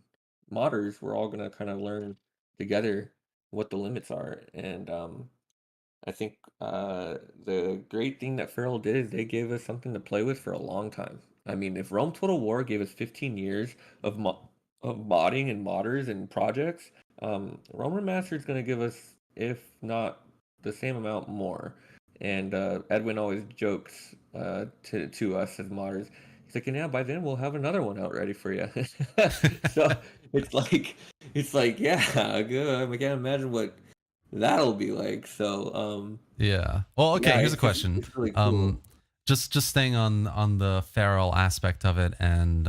modders, we're all gonna kinda learn together what the limits are, and, I think the great thing that Feral did is they gave us something to play with for a long time. I mean, if Rome Total War gave us 15 years of of modding and modders and projects, Rome Remastered is going to give us, if not the same amount more. And Edwin always jokes to us as modders. He's like, and yeah, by then we'll have another one out ready for you. So it's like, yeah, good. I can't imagine what that'll be like. So, Yeah. Well, okay, yeah, here's a question. it's really Um cool. just staying on the feral aspect of it and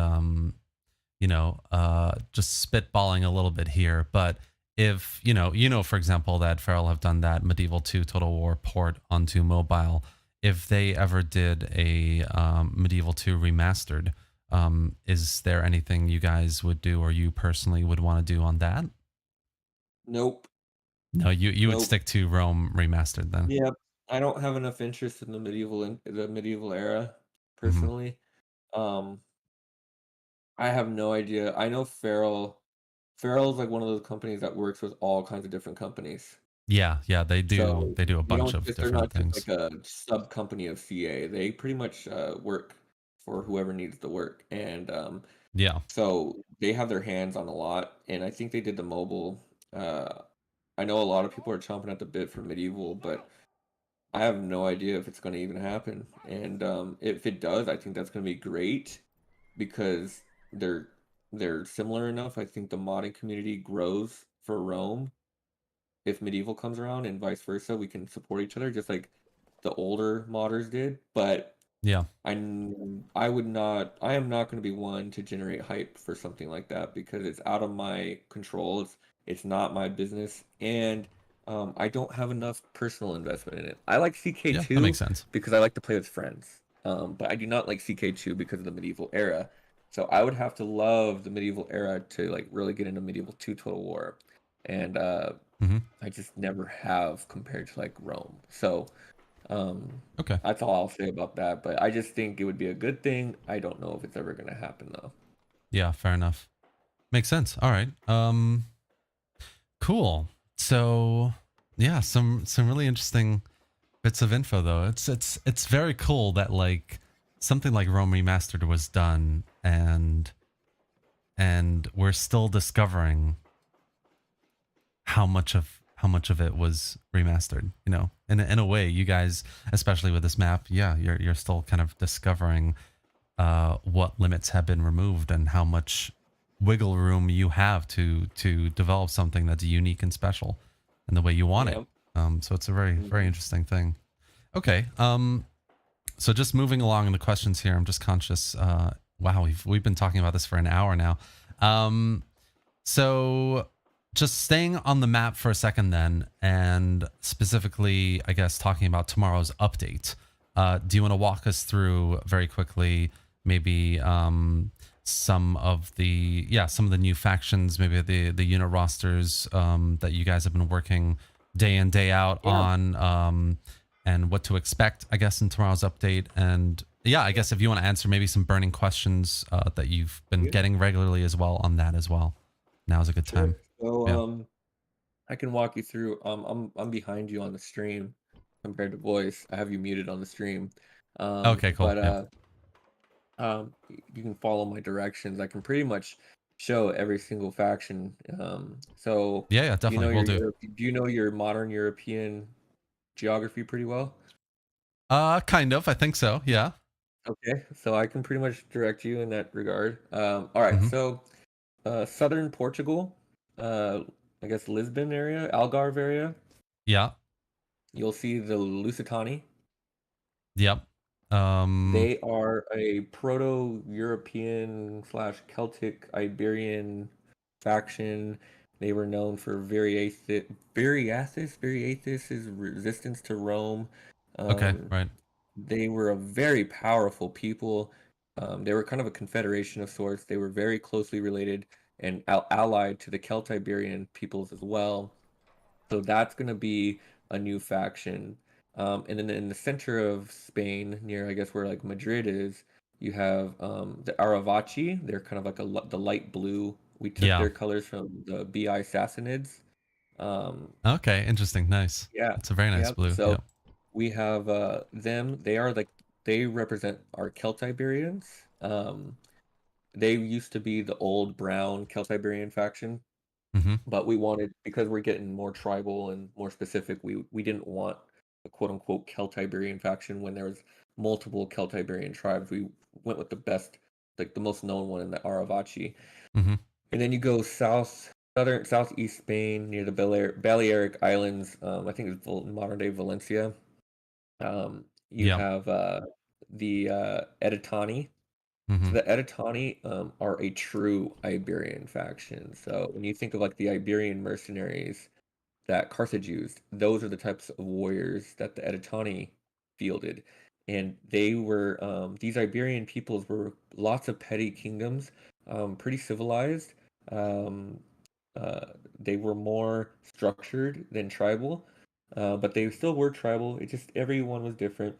just spitballing a little bit here, but if, for example, that Feral have done that Medieval 2 Total War port onto mobile, if they ever did a Medieval 2 remastered, is there anything you guys would do or you personally would want to do on that? Nope, No, you would nope. stick to Rome remastered then. Yep. I don't have enough interest in the medieval era, Hmm. personally. Um, I have no idea. I know Farrell's like one of those companies that works with all kinds of different companies. Yeah, yeah, they do. So They do a bunch of they're different not just things. like a sub company of CA. They pretty much work for whoever needs the work. And Yeah, so they have their hands on a lot. And I think they did the mobile. I know a lot of people are chomping at the bit for medieval, but I have no idea if it's going to even happen. And if it does, I think that's going to be great because they're they're similar enough. I think the modding community grows for Rome if medieval comes around, and vice versa. We can support each other just like the older modders did. But yeah, I am not going to be one to generate hype for something like that because it's out of my control. It's not my business, and I don't have enough personal investment in it. I like yeah. That makes CK2 sense. because I like to play with friends, but I do not like CK2 because of the medieval era. So I would have to love the medieval era to like really get into medieval 2 Total War, and Hmm. I just never have compared to like Rome. So um, Okay. that's all I'll say about that. But I just think it would be a good thing. I don't know if it's ever gonna happen though. Yeah, fair enough. Makes sense. All right. Cool. So, yeah, some really interesting bits of info though. It's very cool that like something like Rome Remastered was done and we're still discovering how much of it was remastered, in a way you guys, especially with this map, yeah, you're still kind of discovering what limits have been removed and how much wiggle room you have to develop something that's unique and special in the way you want it. Yeah. So it's a very very Hmm. interesting thing. Okay, so just moving along in the questions here, I'm just conscious. Wow, we've been talking about this for an hour now. Um, so just staying on the map for a second then, and specifically, I guess, talking about tomorrow's update. Do you want to walk us through very quickly, maybe some of the new factions, maybe the unit rosters that you guys have been working day in, day out Yeah. on, and what to expect, I guess, in tomorrow's update. And yeah, I guess if you want to answer maybe some burning questions that you've been Yeah. getting regularly as well on that as well. Now's a good Sure. time. So Yeah. I can walk you through. I'm behind you on the stream compared to voice. I have you muted on the stream. Okay, cool. But Yeah. you can follow my directions. I can pretty much show every single faction. So Yeah, yeah, definitely. We'll do. Do you know your modern European geography pretty well? Kind of. I think so. Yeah. Okay, so I can pretty much direct you in that regard. All right, Mm-hmm. so southern Portugal, uh, I guess Lisbon area, Algarve area. Yeah. You'll see the Lusitani. Yep. Um. They are a Proto-European slash Celtic Iberian faction. They were known for Variathus's resistance to Rome. Okay. Um, Right. they were a very powerful people. They were kind of a confederation of sorts. They were very closely related and allied to the Celtiberian peoples as well. So that's going to be a new faction. And then in the center of Spain, near I guess where like Madrid is, you have the Aravaci. They're kind of like the light blue. We took Yeah. their colors from the BI Sassanids. Um, Okay. Interesting. Nice. yeah, It's a very nice yeah. blue. So Yeah. we have them. They are like they represent our Celtiberians. They used to be the old brown Celtiberian faction, Mm-hmm. but we wanted, because we're getting more tribal and more specific, we didn't want a quote unquote Celtiberian faction when there was multiple Celtiberian tribes. We went with the best, like the most known one in the Aravaci. Mm-hmm. And then you go southeast Spain near the Balearic Islands. I think it's modern day Valencia. You Yeah. have the Editani. Mm-hmm. So the Editani are a true Iberian faction. So when you think of like the Iberian mercenaries that Carthage used, those are the types of warriors that the Editani fielded. And they were, these Iberian peoples were lots of petty kingdoms, pretty civilized. Um, they were more structured than tribal, but they still were tribal. It just, everyone was different.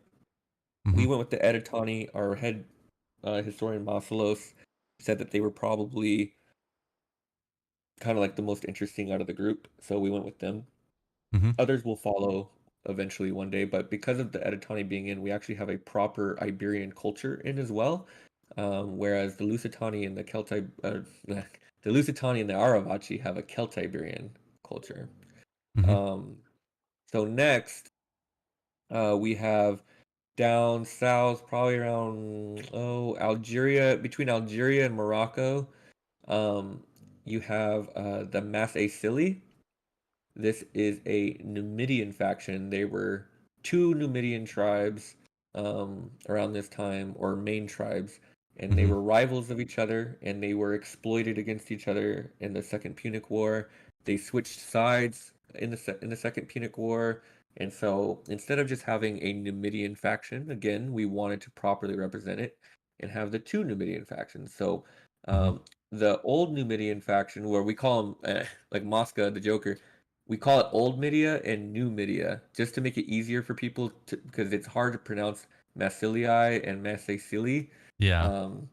Mm-hmm. We went with the Editani. Our head historian Masalos said that they were probably kind of like the most interesting out of the group, so we went with them. Mm-hmm. Others will follow eventually one day, but because of the Editani being in, we actually have a proper Iberian culture in as well. Whereas the Lusitani and the the Lusitani and the Aravaci have a Celtiberian culture. Mm-hmm. Um, so next, we have down south, probably around Algeria, between Algeria and Morocco. Um, you have the Mas-Sili. This is a Numidian faction. They were two Numidian tribes around this time, or main tribes, and they Mm-hmm. were rivals of each other, and they were exploited against each other in the Second Punic War. They switched sides in the Second Punic War, and so instead of just having a Numidian faction, again, we wanted to properly represent it and have the two Numidian factions. So Mm-hmm. the old Numidian faction, where we call him like Mosca the Joker, we call it Old Midia and New Midia just to make it easier for people to, because it's hard to pronounce Massiliae and Massacili. Yeah. Um,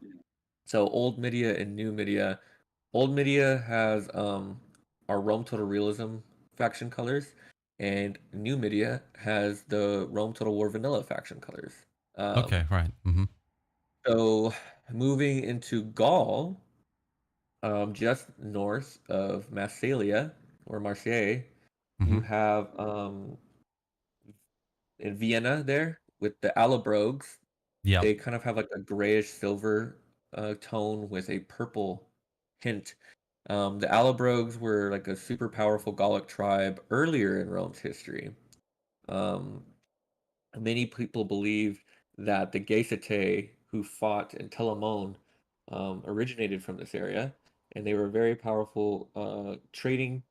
so Old Midia and New Midia. Old Midia has our Rome Total Realism faction colors, and New Midia has the Rome Total War Vanilla faction colors. Okay. Um, Right. Mm-hmm. so moving into Gaul, just north of Massalia or Marseille, Mm-hmm. you have in Vienna there with the Allobrogues. Yep. They kind of have like a grayish silver tone with a purple hint. The Allobrogues were like a super powerful Gallic tribe earlier in Rome's history. Um, Many people believe that the Geisite who fought in Telamon originated from this area, and they were a very powerful trading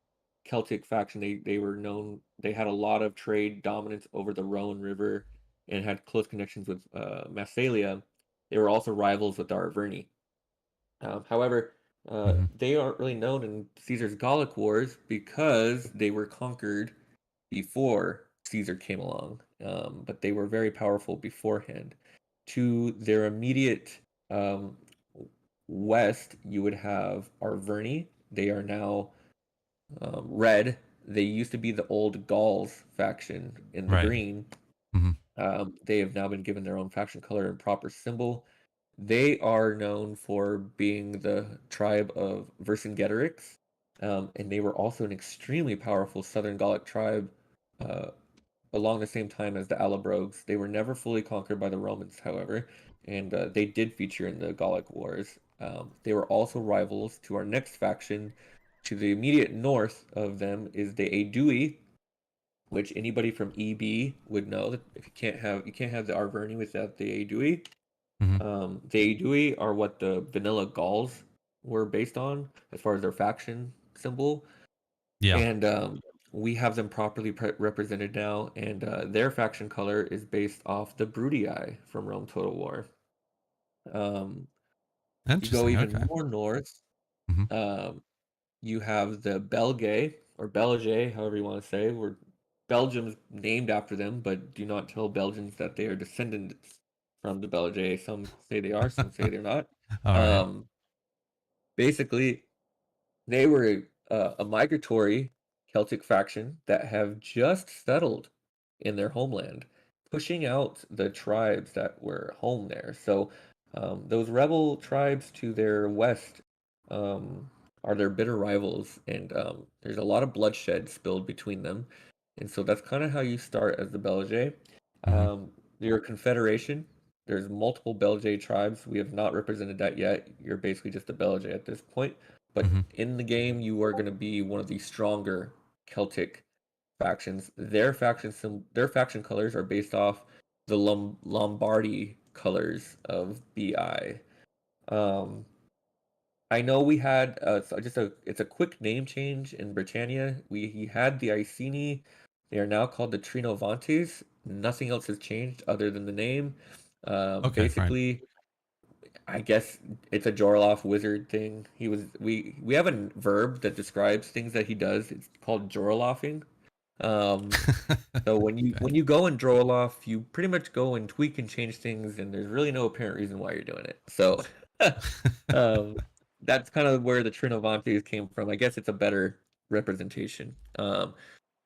Celtic faction. They were known. They had a lot of trade dominance over the Rhone River and had close connections with Massalia. They were also rivals with the Arverni. However, Mm-hmm. they aren't really known in Caesar's Gallic Wars because they were conquered before Caesar came along, but they were very powerful beforehand. To their immediate um, west, you would have Arverni. They are now red. They used to be the old Gauls faction in the Right. green. Mm-hmm. They have now been given their own faction color and proper symbol. They are known for being the tribe of Vercingetorix, and they were also an extremely powerful Southern Gallic tribe uh, along the same time as the Allobrogues. They were never fully conquered by the Romans, however, and they did feature in the Gallic Wars. They were also rivals to our next faction. To the immediate north of them is the Aedui, which anybody from EB would know that if you can't have the Arverni without the Aedui. Mm-hmm. The Aedui are what the vanilla Gauls were based on as far as their faction symbol, Yeah. and we have them properly represented now, and their faction color is based off the Brutii from Rome Total War. Um, you go Interesting. even Okay. more north, Hmm. um, you have the Belgae or Belge, however you want to say, where Belgium's named after them, but do not tell Belgians that they are descendants from the Belge. Some say they are, some say they're not. All right. Um, Basically, they were a migratory Celtic faction that have just settled in their homeland, pushing out the tribes that were home there. So those rebel tribes to their west um, are their bitter rivals, and there's a lot of bloodshed spilled between them. And so that's kind of how you start as the Belgae. Hmm. Um, you're a confederation. There's multiple Belgae tribes. We have not represented that yet. You're basically just a Belgae at this point. But Hmm. in the game, you are going to be one of the stronger Celtic factions. Their faction colors are based off the Lombardy colors of BI. Um, I know we had it's a quick name change in Britannia. We had the Iceni. They are now called the Trinovantes. Nothing else has changed other than the name. Okay. Right. Basically, I guess it's a Jorloff wizard thing. We have a verb that describes things that he does. It's called Jorloffing. Um, so Okay. when you go and Jorloff, you pretty much go and tweak and change things, and there's really no apparent reason why you're doing it. So um, that's kind of where the Trinovantes came from. I guess it's a better representation.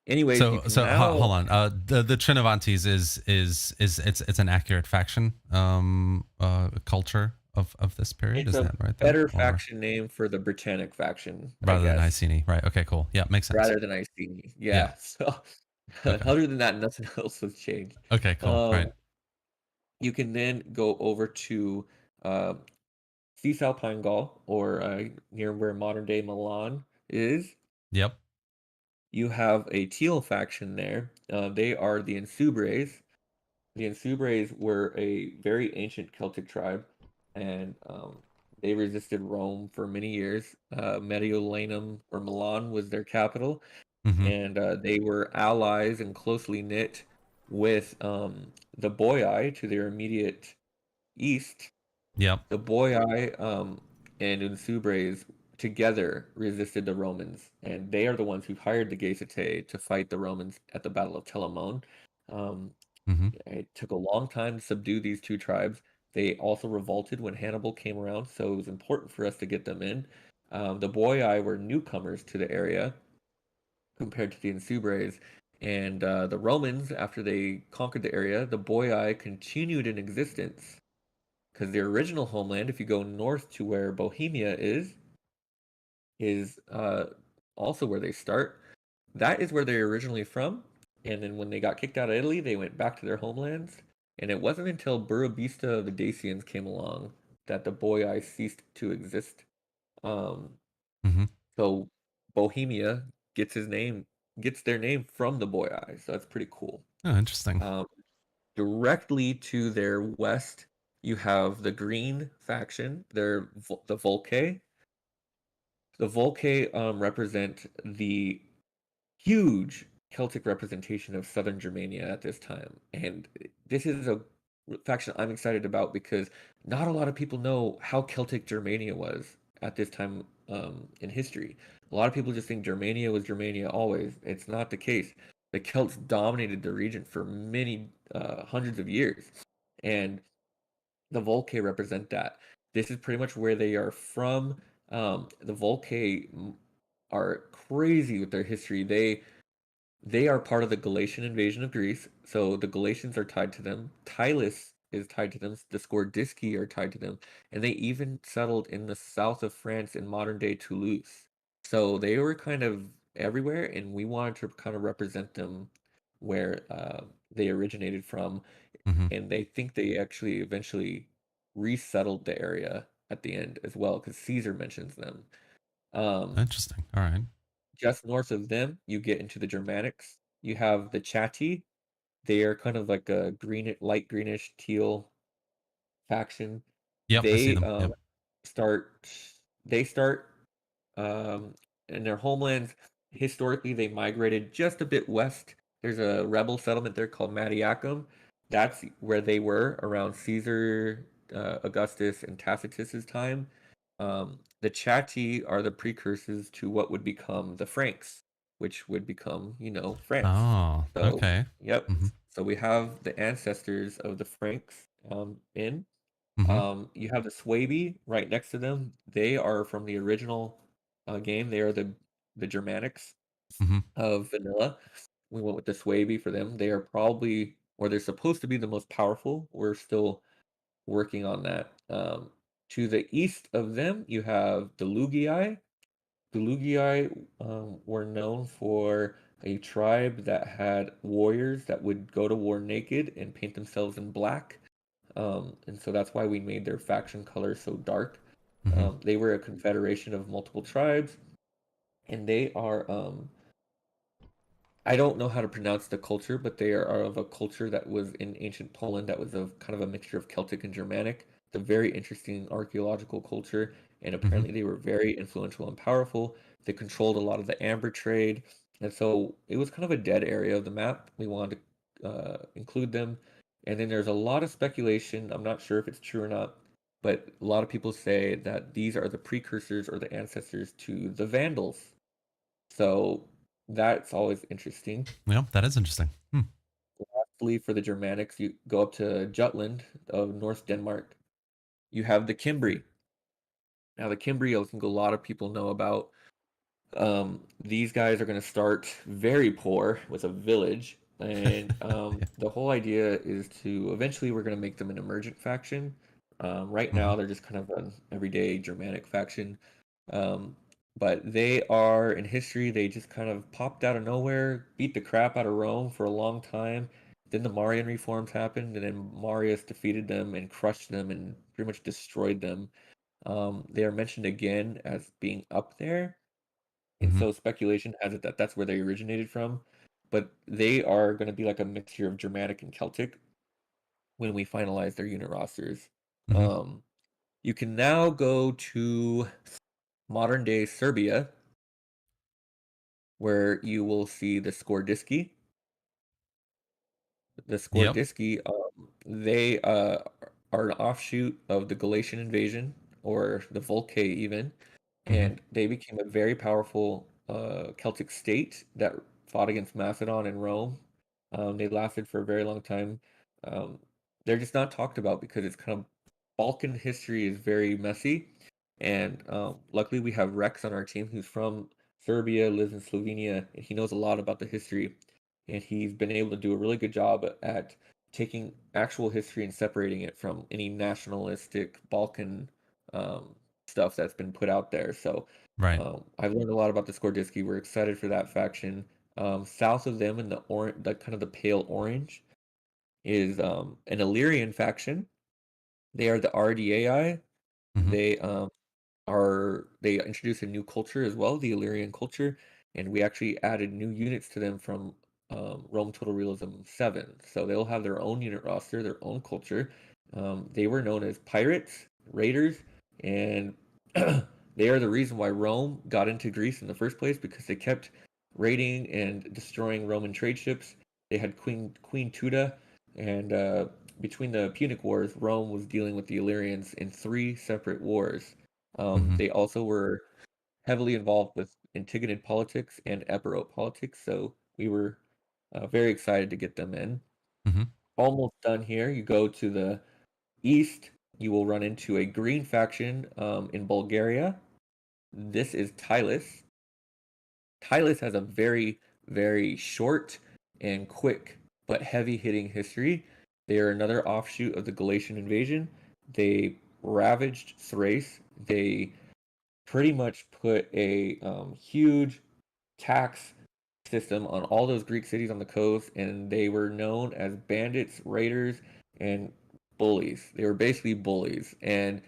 Anyways, you So can hold now. on. The Trinovantes is it's an accurate faction culture of this period. It's Is a that right there? better Or faction name for the Britannic faction, I rather than guess, Iceni, right? Okay, cool. Yeah, makes sense. rather than Iceni. Yeah. Yeah. So Okay. other than that, nothing else has changed. Okay, cool. Right. Um, you can then go over to uh, Cisalpine or near where modern day Milan is. Yep. You have a teal faction there. They are the Insubres. The Insubres were a very ancient Celtic tribe, and they resisted Rome for many years. Mediolanum or Milan was their capital, Mm-hmm. and they were allies and closely knit with the Boii to their immediate east. Yep. The Boii and Insubres together resisted the Romans, and they are the ones who hired the Geisite to fight the Romans at the Battle of Telamon. Um, Mm-hmm. it took a long time to subdue these two tribes. They also revolted when Hannibal came around, so it was important for us to get them in. The Boii were newcomers to the area compared to the Insubres. And the Romans, after they conquered the area, the Boii continued in existence because their original homeland, if you go north to where Bohemia is also where they start. That is where they're originally from. And then when they got kicked out of Italy, they went back to their homelands. And it wasn't until Burebista of the Dacians came along that the Boii ceased to exist. Um, Mm-hmm. so Bohemia gets their name from the Boii. So that's pretty cool. Oh, interesting. Um, Directly to their west, you have the Green faction. They're the Volcae. The Volcae represent the huge Celtic representation of southern Germania at this time. And this is a faction I'm excited about because not a lot of people know how Celtic Germania was at this time in history. A lot of people just think Germania was Germania always. It's not the case. The Celts dominated the region for many hundreds of years. And the Volcae represent that. This is pretty much where they are from. The Volcae are crazy with their history. They are part of the Galatian invasion of Greece, so the Galatians are tied to them. Tylus is tied to them. The Scordisci are tied to them, and they even settled in the south of France in modern day Toulouse. So they were kind of everywhere, and we wanted to kind of represent them where they originated from. Mm-hmm. And they think they actually eventually resettled the area at the end as well, because Caesar mentions them. Um, Interesting. All right. just north of them, you get into the Germanics. You have the Chatti. They are kind of like a light greenish teal faction. Yep, I see They them. Yep. start they start um, in their homelands. Historically, they migrated just a bit west. There's a rebel settlement there called Madiacum. That's where they were around Caesar Augustus and Tacitus's time. The Chatti are the precursors to what would become the Franks, which would become, France. Oh, So, okay. yep. Mm-hmm. So we have the ancestors of the Franks in. Mm-hmm. You have the Swabi right next to them. They are from the original game. They are the Germanics Mm-hmm. of vanilla. We went with the Swabi for them. They are probably, or they're supposed to be the most powerful. We're still working on that. To the east of them, you have the Lugii. The Lugii were known for a tribe that had warriors that would go to war naked and paint themselves in black. And so that's why we made their faction color so dark. Mm-hmm. They were a confederation of multiple tribes, and they are I don't know how to pronounce the culture, but they are of a culture that was in ancient Poland that was of kind of a mixture of Celtic and Germanic. It's a very interesting archaeological culture, and Mm-hmm. apparently they were very influential and powerful. They controlled a lot of the amber trade, and so it was kind of a dead area of the map. We wanted to include them, and then there's a lot of speculation. I'm not sure if it's true or not, but a lot of people say that these are the precursors or the ancestors to the Vandals. So that's always interesting. Yeah, that is interesting. Hmm. Lastly, for the Germanics, you go up to Jutland of North Denmark. You have the Cimbri. Now, the Cimbri, I think a lot of people know about. These guys are going to start very poor with a village, and Yeah. the whole idea is to eventually we're going to make them an emergent faction. Right Mm-hmm. now, they're just kind of an everyday Germanic faction, um, but they are in history. They just kind of popped out of nowhere, beat the crap out of Rome for a long time. Then the Marian reforms happened, and then Marius defeated them and crushed them and pretty much destroyed them. They are mentioned again as being up there, and Mm-hmm. so speculation has it that that's where they originated from, but they are going to be like a mixture of Germanic and Celtic when we finalize their unit rosters. Mm-hmm. Um, you can now go to modern day Serbia, where you will see the Skordiski. The Yep. Skordiski, they are an offshoot of the Galatian invasion, or the Volcae even, Mm-hmm. and they became a very powerful Celtic state that fought against Macedon and Rome. They lasted for a very long time. Um, they're just not talked about because it's kind of Balkan history is very messy, and luckily we have Rex on our team who's from Serbia, lives in Slovenia, and he knows a lot about the history, and he's been able to do a really good job at taking actual history and separating it from any nationalistic Balkan um, stuff that's been put out there. So Right. I've learned a lot about the Skordiski. We're excited for that faction. South of them in the orange, the kind of the pale orange, is an Illyrian faction. They are the RDAI. Mm-hmm. They they introduced a new culture as well, the Illyrian culture, and we actually added new units to them from Rome Total Realism 7. So they'll have their own unit roster, their own culture. They were known as pirates, raiders, and they are the reason why Rome got into Greece in the first place because they kept raiding and destroying Roman trade ships. They had Queen Tuda, and between the Punic Wars, Rome was dealing with the Illyrians in three separate wars. Mm-hmm. They also were heavily involved with Antigonid politics and Epirote politics, so we were very excited to get them in. Mm-hmm. Almost done here. You go to the east, you will run into a green faction in Bulgaria. This is Tylus. Tylus has a very, very short and quick but heavy hitting history. They are another offshoot of the Galatian invasion. They ravaged Thrace. They pretty much put a huge tax system on all those Greek cities on the coast, and they were known as bandits, raiders, and bullies. They were basically bullies, and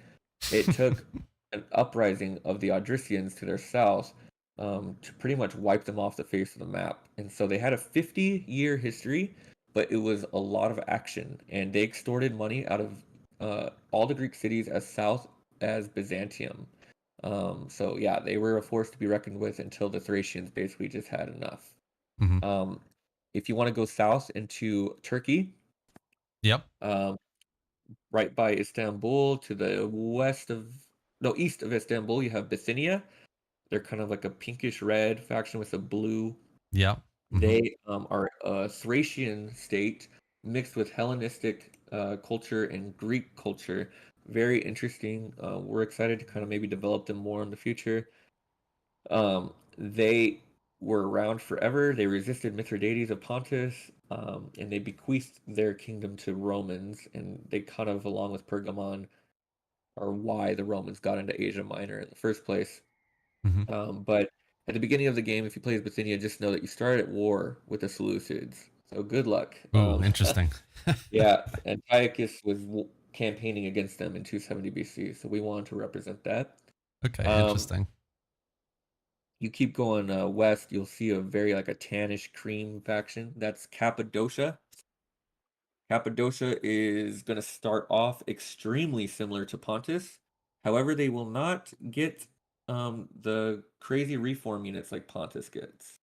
it took an uprising of the Odrysians to their south to pretty much wipe them off the face of the map. And so they had a 50-year history, but it was a lot of action, and they extorted money out of all the Greek cities as south as Byzantium. So yeah, they were a force to be reckoned with until the Thracians basically just had enough. Mm-hmm. Um, if you want to go south into Turkey, Yep. um, right by Istanbul. To the east of Istanbul, you have Bithynia. They're kind of like a pinkish red faction with a blue. Yeah. Hmm. They are a Thracian state mixed with Hellenistic culture and Greek culture. Very interesting. We're excited to kind of maybe develop them more in the future. They were around forever. They resisted Mithridates of Pontus, and they bequeathed their kingdom to Romans. And they kind of, along with Pergamon, are why the Romans got into Asia Minor in the first place. Hmm. But at the beginning of the game, if you play as Bithynia, just know that you start at war with the Seleucids. So good luck. Ooh, interesting. Yeah, Antiochus was campaigning against them in 270 BC, so we wanted to represent that. Okay, Um, interesting. you keep going west, you'll see a very like a tannish cream faction. That's Cappadocia. Cappadocia is going to start off extremely similar to Pontus. However, they will not get the crazy reform units like Pontus gets.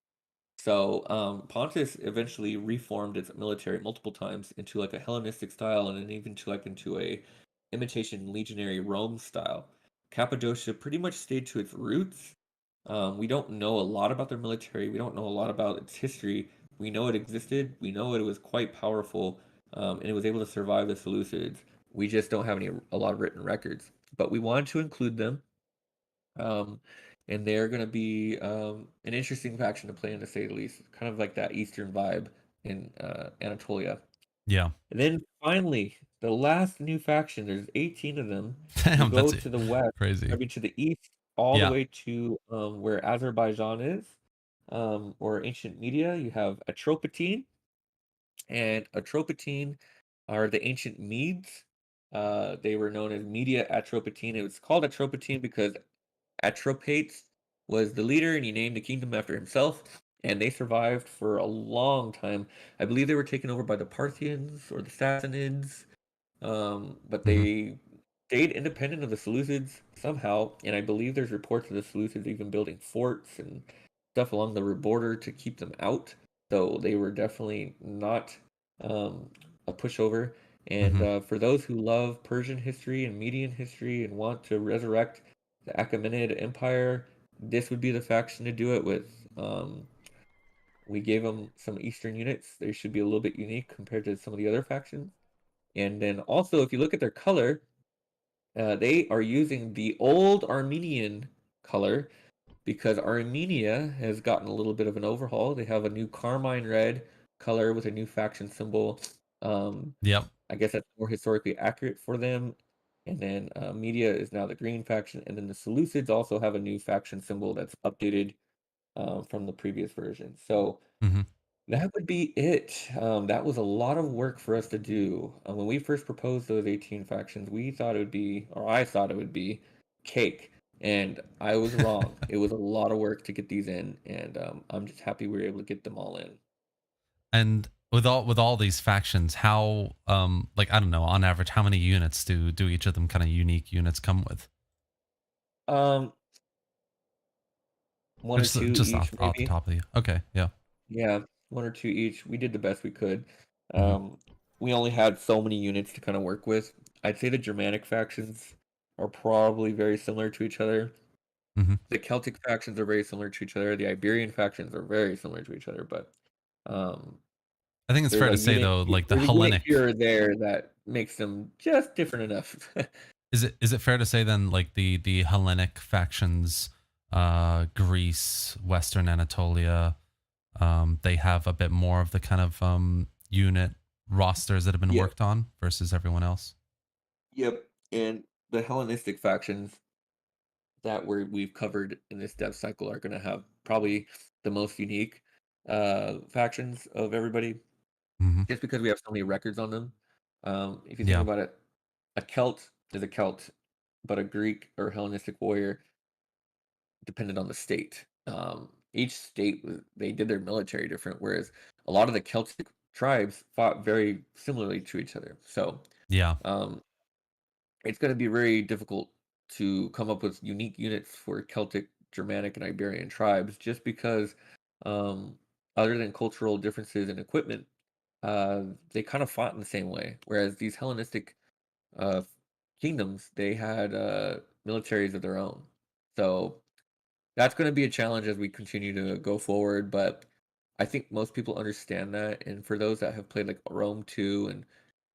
So Pontus eventually reformed its military multiple times into like a Hellenistic style and then even to like into a imitation legionary Rome style. Cappadocia pretty much stayed to its roots. We don't know a lot about their military. We don't know a lot about its history. We know it existed. We know it was quite powerful, and it was able to survive the Seleucids. We just don't have a lot of written records. But we wanted to include them, um, and they're going to be an interesting faction to play in, to say the least. Kind of like that Eastern vibe in Anatolia. Yeah. And then finally, the last new faction, there's 18 of them, will Damn, go that's to the west, I crazy. mean to the east, all the Yeah. way to where Azerbaijan is, or ancient Media. You have Atropatene, and Atropatene are the ancient Medes. They were known as Media Atropatene. It was called Atropatene because Atropates was the leader, and he named the kingdom after himself. And they survived for a long time. I believe they were taken over by the Parthians or the Sassanids, but Hmm. they stayed independent of the Seleucids somehow. And I believe there's reports of the Seleucids even building forts and stuff along the border to keep them out. So they were definitely not um, a pushover. And Hmm. for those who love Persian history and Median history and want to resurrect the Achaemenid Empire, this would be the faction to do it with. We gave them some Eastern units. They should be a little bit unique compared to some of the other factions. And then also, if you look at their color, they are using the old Armenian color because Armenia has gotten a little bit of an overhaul. They have a new carmine red color with a new faction symbol. Um, Yep. I guess that's more historically accurate for them. And then Media is now the green faction. And then the Seleucids also have a new faction symbol that's updated from the previous version. So Hmm. that would be it. That was a lot of work for us to do. When we first proposed those 18 factions, we thought it would be, or I thought it would be, cake. And I was wrong. It was a lot of work to get these in, and I'm just happy we were able to get them all in. And with all these factions, how like I don't know, on average, how many units do each of them kind of unique units come with? Um, one or two Just each, off the maybe. top of you. Okay, yeah. Yeah, one or two each. We did the best we could. Hmm. Um, we only had so many units to kind of work with. I'd say the Germanic factions are probably very similar to each other. Hmm. The Celtic factions are very similar to each other. The Iberian factions are very similar to each other, but um, I think it's fair to say though, like the there's a unit Hellenic, here or there that makes them just different enough. is it fair to say then like the Hellenic factions, Greece, Western Anatolia, they have a bit more of the kind of unit rosters that have been Yep, worked on versus everyone else. yep. And the Hellenistic factions that we've covered in this dev cycle are going to have probably the most unique factions of everybody, Hmm. just because we have so many records on them. If you think Yeah. about it, a Celt is a Celt, but a Greek or Hellenistic warrior depended on the state. Each state they did their military different, whereas a lot of the Celtic tribes fought very similarly to each other. So Yeah. um, it's going to be very difficult to come up with unique units for Celtic, Germanic, and Iberian tribes, just because um, other than cultural differences in equipment, they kind of fought in the same way. Whereas these Hellenistic uh, kingdoms, they had militaries of their own. So that's going to be a challenge as we continue to go forward. But I think most people understand that. And for those that have played like Rome 2 and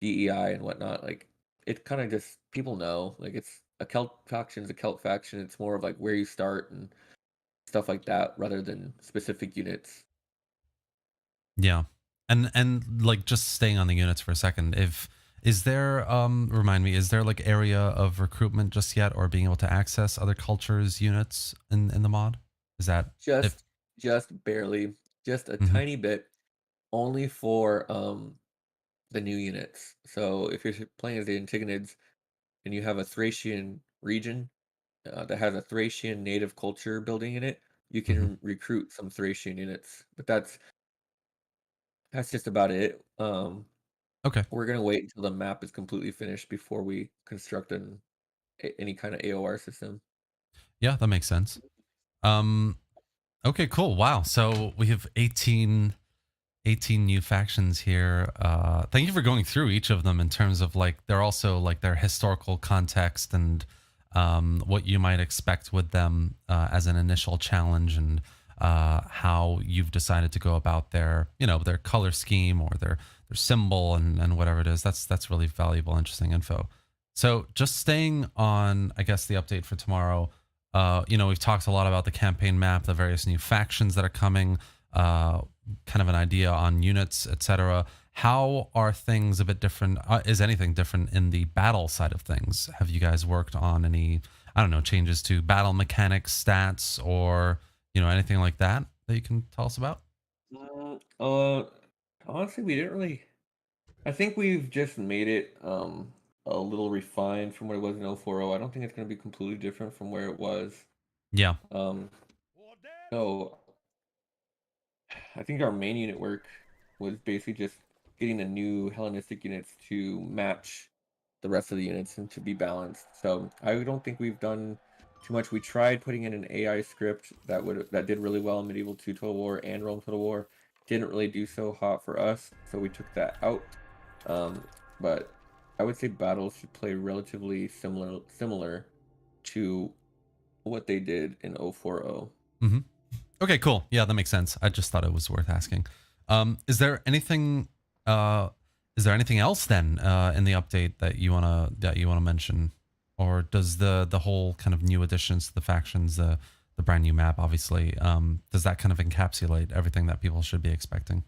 DEI and whatnot, like it kind of just people know like it's a Celt faction is a Celt faction. It's more of like where you start and stuff like that rather than specific units. Yeah. And like just staying on the units for a second, if is there remind me, is there like area of recruitment just yet or being able to access other cultures units in the mod? Is that if Just just barely, just a mhm, tiny bit, only for the new units. So if you're playing as the Antigonids and you have a Thracian region that has a Thracian native culture building in it, you mhm. can recruit some Thracian units. But that's just about it. Okay. We're gonna wait until the map is completely finished before we construct any kind of AOR system. Yeah, that makes sense. Um okay, cool. Wow. So we have 18 new factions here. Thank you for going through each of them in terms of like they're also like their historical context and what you might expect with them as an initial challenge and how you've decided to go about their their color scheme or their symbol and whatever it is. That's really valuable, interesting info. So just staying on, I guess the update for tomorrow. We've talked a lot about the campaign map, the various new factions that are coming. Uh, Kind of an idea on units, etc. How are things a bit different? Is anything different in the battle side of things? Have you guys worked on any, I don't know, changes to battle mechanics, stats, or anything like that that you can tell us about? Mm, honestly, we didn't really. I think we've just made it a little refined from what it was in 040. I don't think it's going to be completely different from where it was. Yeah. Um, so I think our main unit work was basically just getting the new Hellenistic units to match the rest of the units and to be balanced. So I don't think we've done too much. We tried putting in an AI script that did really well in Medieval 2 Total War and Rome Total War. Didn't really do so hot for us, so we took that out. But I would say battles should play relatively similar to what they did in 040. hmm Okay, cool. Yeah, that makes sense. I just thought it was worth asking. Is there anything? Uh, is there anything else then in the update that you wanna mention, or does the whole kind of new additions to the factions, the brand new map, obviously, does that kind of encapsulate everything that people should be expecting?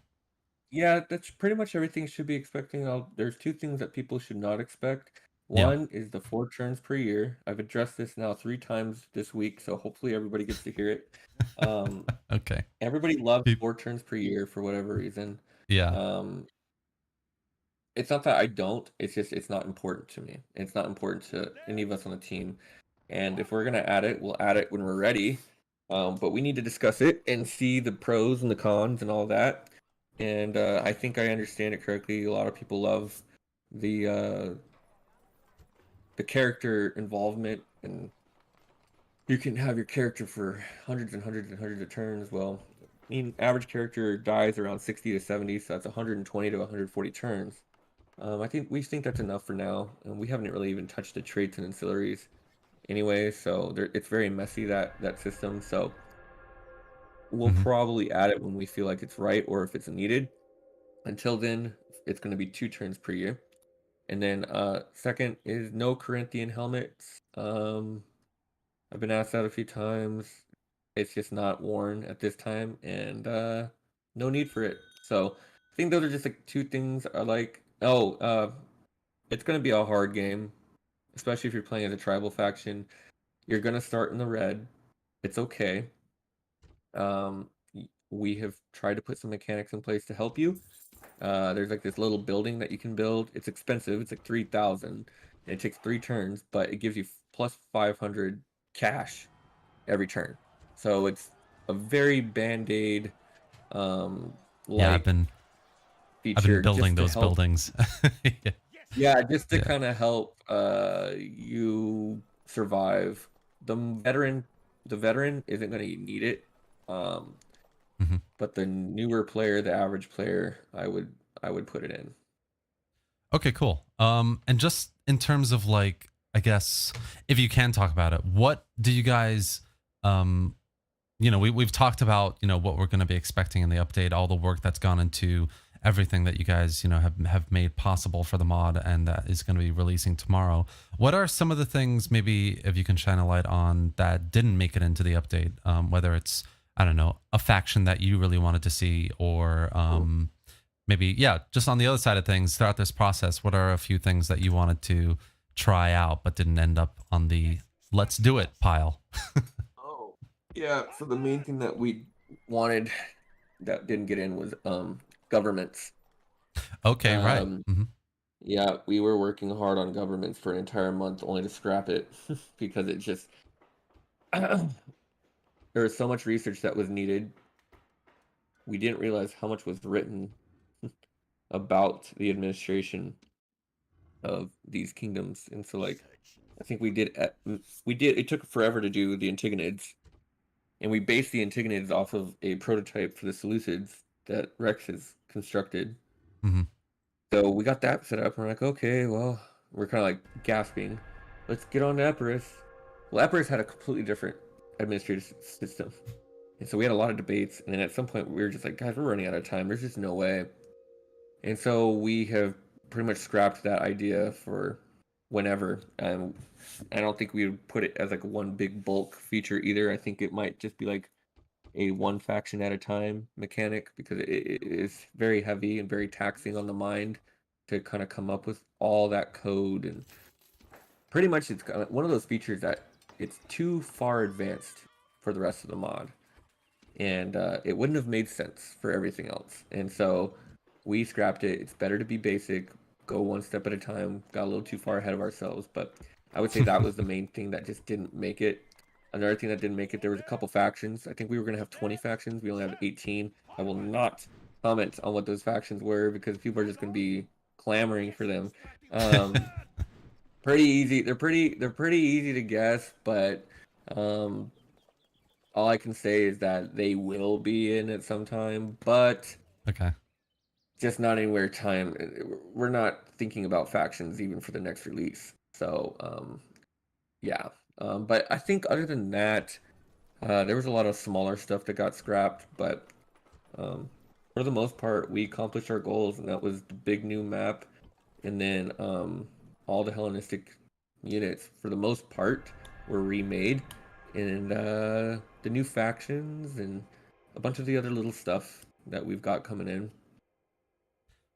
Yeah, that's pretty much everything you should be expecting. There's two things that people should not expect. Yeah. One is the 4 turns per year. I've addressed this now 3 times this week, so hopefully everybody gets to hear it. Um, Okay. Everybody loves Peop- 4 turns per year for whatever reason. Yeah. Um, it's not that I don't, it's just it's not important to me. It's not important to any of us on the team. And if we're gonna add it, we'll add it when we're ready. But we need to discuss it and see the pros and the cons and all that. And I think I understand it correctly. A lot of people love the uh, the character involvement, and you can have your character for hundreds and hundreds and hundreds of turns. Well, I mean, average character dies around 60 to 70, so that's 120 to 140 turns. I think we think that's enough for now, and we haven't really even touched the traits and ancillaries anyway. So it's very messy that system. So we'll hmm probably add it when we feel like it's right or if it's needed. Until then, it's going to be 2 turns per year. And then second is no Corinthian helmets. I've been asked that a few times. It's just not worn at this time, and no need for it. So I think those are just like two things I like. Oh, it's going to be a hard game, especially if you're playing as a tribal faction. You're going to start in the red. It's okay. We have tried to put some mechanics in place to help you. There's like this little building that you can build. It's expensive. It's like 3,000. And it takes 3 turns, but it gives you plus 500 cash every turn. So it's a very band-aid um Yeah. I've like been I've been feature building just to those help. buildings. Yeah. Yeah, just to Yeah. kind of help you survive. The veteran isn't going to need it. Um Mhm. but the newer player, the average player, I would put it in. Okay, cool. And just in terms of like, I guess if you can talk about it, what do you guys um we've talked about, what we're going to be expecting in the update, all the work that's gone into everything that you guys, have made possible for the mod and that is going to be releasing tomorrow. What are some of the things, maybe if you can shine a light on, that didn't make it into the update? Whether it's, I don't know, a faction that you really wanted to see, or maybe, yeah, just on the other side of things throughout this process, what are a few things that you wanted to try out but didn't end up on the let's do it pile? Oh, yeah. So the main thing that we wanted that didn't get in was governments. Okay, right. Um, Hmm. yeah, we were working hard on governments for an entire month only to scrap it because it just there was so much research that was needed. We didn't realize how much was written about the administration of these kingdoms, and so like I think we did. It took forever to do the Antigonids, and we based the Antigonids off of a prototype for the Seleucids that Rex has constructed. Hmm. So we got that set up, and we're like, okay, well, we're kind of like gasping. Let's get on to Epirus. Well, Epirus had a completely different administrative system. And so we had a lot of debates, and then at some point we were just like, guys, we're running out of time. There's just no way. And so we have pretty much scrapped that idea for whenever. I don't think we would put it as like one big bulk feature either. I think it might just be like a one faction at a time mechanic because it is very heavy and very taxing on the mind to kind of come up with all that code. And pretty much it's one of those features that it's too far advanced for the rest of the mod, and it wouldn't have made sense for everything else. And so we scrapped it. It's better to be basic, go one step at a time. Got a little too far ahead of ourselves, but I would say that was the main thing that just didn't make it. Another thing that didn't make it, there was a couple factions. I think we were gonna have 20 factions. We only have 18. I will not comment on what those factions were because people are just gonna be clamoring for them. Um, pretty easy. They're pretty easy to guess, but um, all I can say is that they will be in at some time, but Okay. just not anywhere time. We're not thinking about factions even for the next release. So yeah. But I think other than that, there was a lot of smaller stuff that got scrapped, but for the most part, we accomplished our goals, and that was the big new map, and then all the Hellenistic units, for the most part, were remade, and the new factions and a bunch of the other little stuff that we've got coming in.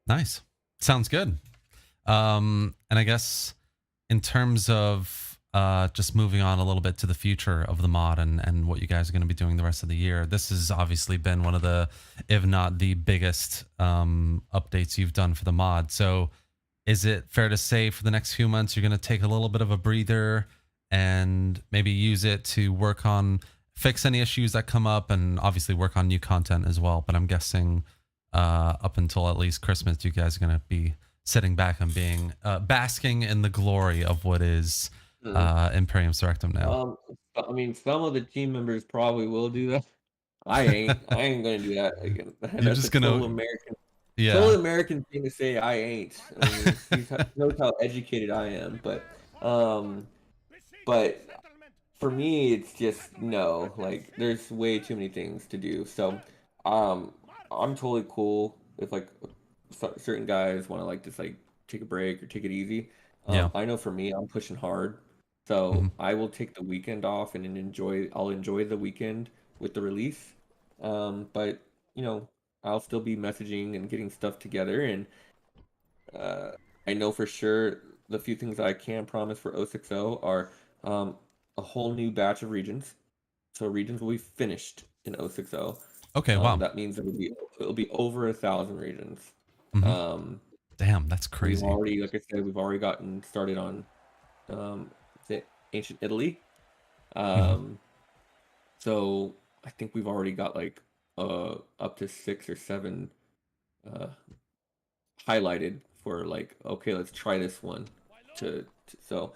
Nice. Sounds good. And I guess in terms of just moving on a little bit to the future of the mod and what you guys are going to be doing the rest of the year, this has obviously been one of the, if not the biggest updates you've done for the mod. So is it fair to say for the next few months you're going to take a little bit of a breather and maybe use it to work on, fix any issues that come up, and obviously work on new content as well? But I'm guessing up until at least Christmas, you guys are going to be sitting back and being basking in the glory of what is Mhm. Imperium Surrectum now. I mean, some of the team members probably will do that. I ain't. I ain't gonna do that again. You're That's a just gonna, total yeah. American thing to say. I ain't. I mean, knows how educated I am, um, but for me, it's just no. Like, there's way too many things to do. So, um, I'm totally cool if like certain guys want to like just like take a break or take it easy. Yeah. I know for me, I'm pushing hard, Hmm. so I will take the weekend off and then enjoy. I'll enjoy the weekend with the release. But you know, I'll still be messaging and getting stuff together, and uh, I know for sure the few things I can promise for 060 are um, a whole new batch of regions. So regions will be finished in 060. Okay. Wow. That means it'll be over 1,000 regions. Hmm. Um, Damn, that's we've crazy. already, like I said, we've already gotten started on the ancient Italy. Hmm. Um, so I think we've already got like up to 6 or 7 uh highlighted for like, okay, let's try this one. So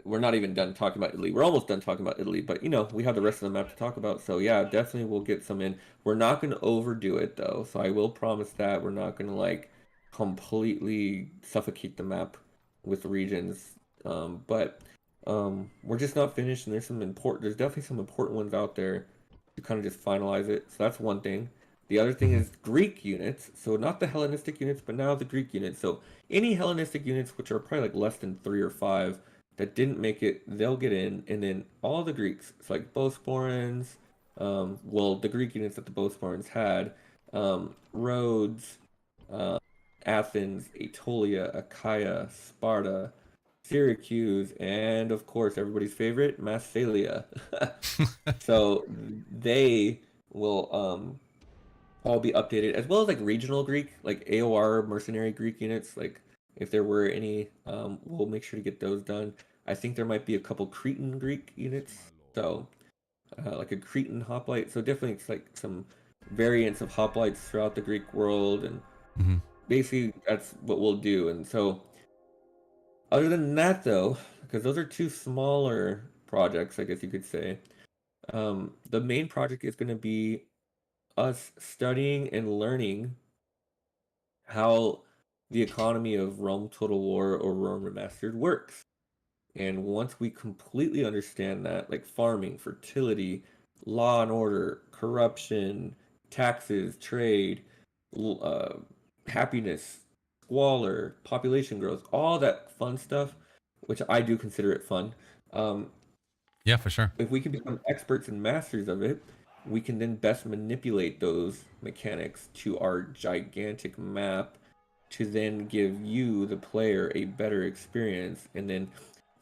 we're not even done talking about Italy. We're almost done talking about Italy, but you know, we have the rest of the map to talk about. So yeah, definitely we'll get some in. We're not going to overdo it though. So I will promise that we're not going to like completely suffocate the map. with regions, but we're just not finished, and there's definitely some important ones out there to kind of just finalize it. So that's one thing. The other thing Hmm. is Greek units. So not the Hellenistic units, but now the Greek units. So any Hellenistic units, which are probably like less than 3 or 5, that didn't make it, they'll get in, and then all the Greeks, it's like Bosporans, well, the Greek units that the Bosporans had, Rhodes, uh, Athens, Aetolia, Achaia, Sparta, Syracuse, and of course everybody's favorite, Massalia. So they will all be updated, as well as like regional Greek, like AOR mercenary Greek units. Like if there were any, we'll make sure to get those done. I think there might be a couple Cretan Greek units, so like a Cretan hoplite. So definitely it's like some variants of hoplites throughout the Greek world, and Hmm. basically that's what we'll do. And so other than that, though, because those are two smaller projects, I guess you could say, the main project is going to be us studying and learning how the economy of Rome Total War or Rome Remastered works. And once we completely understand that, like farming, fertility, law and order, corruption, taxes, trade, uh, happiness, squalor, population growth, all that fun stuff, which I do consider it fun. Um, Yeah, for sure. if we can become experts and masters of it, we can then best manipulate those mechanics to our gigantic map to then give you, the player, a better experience. And then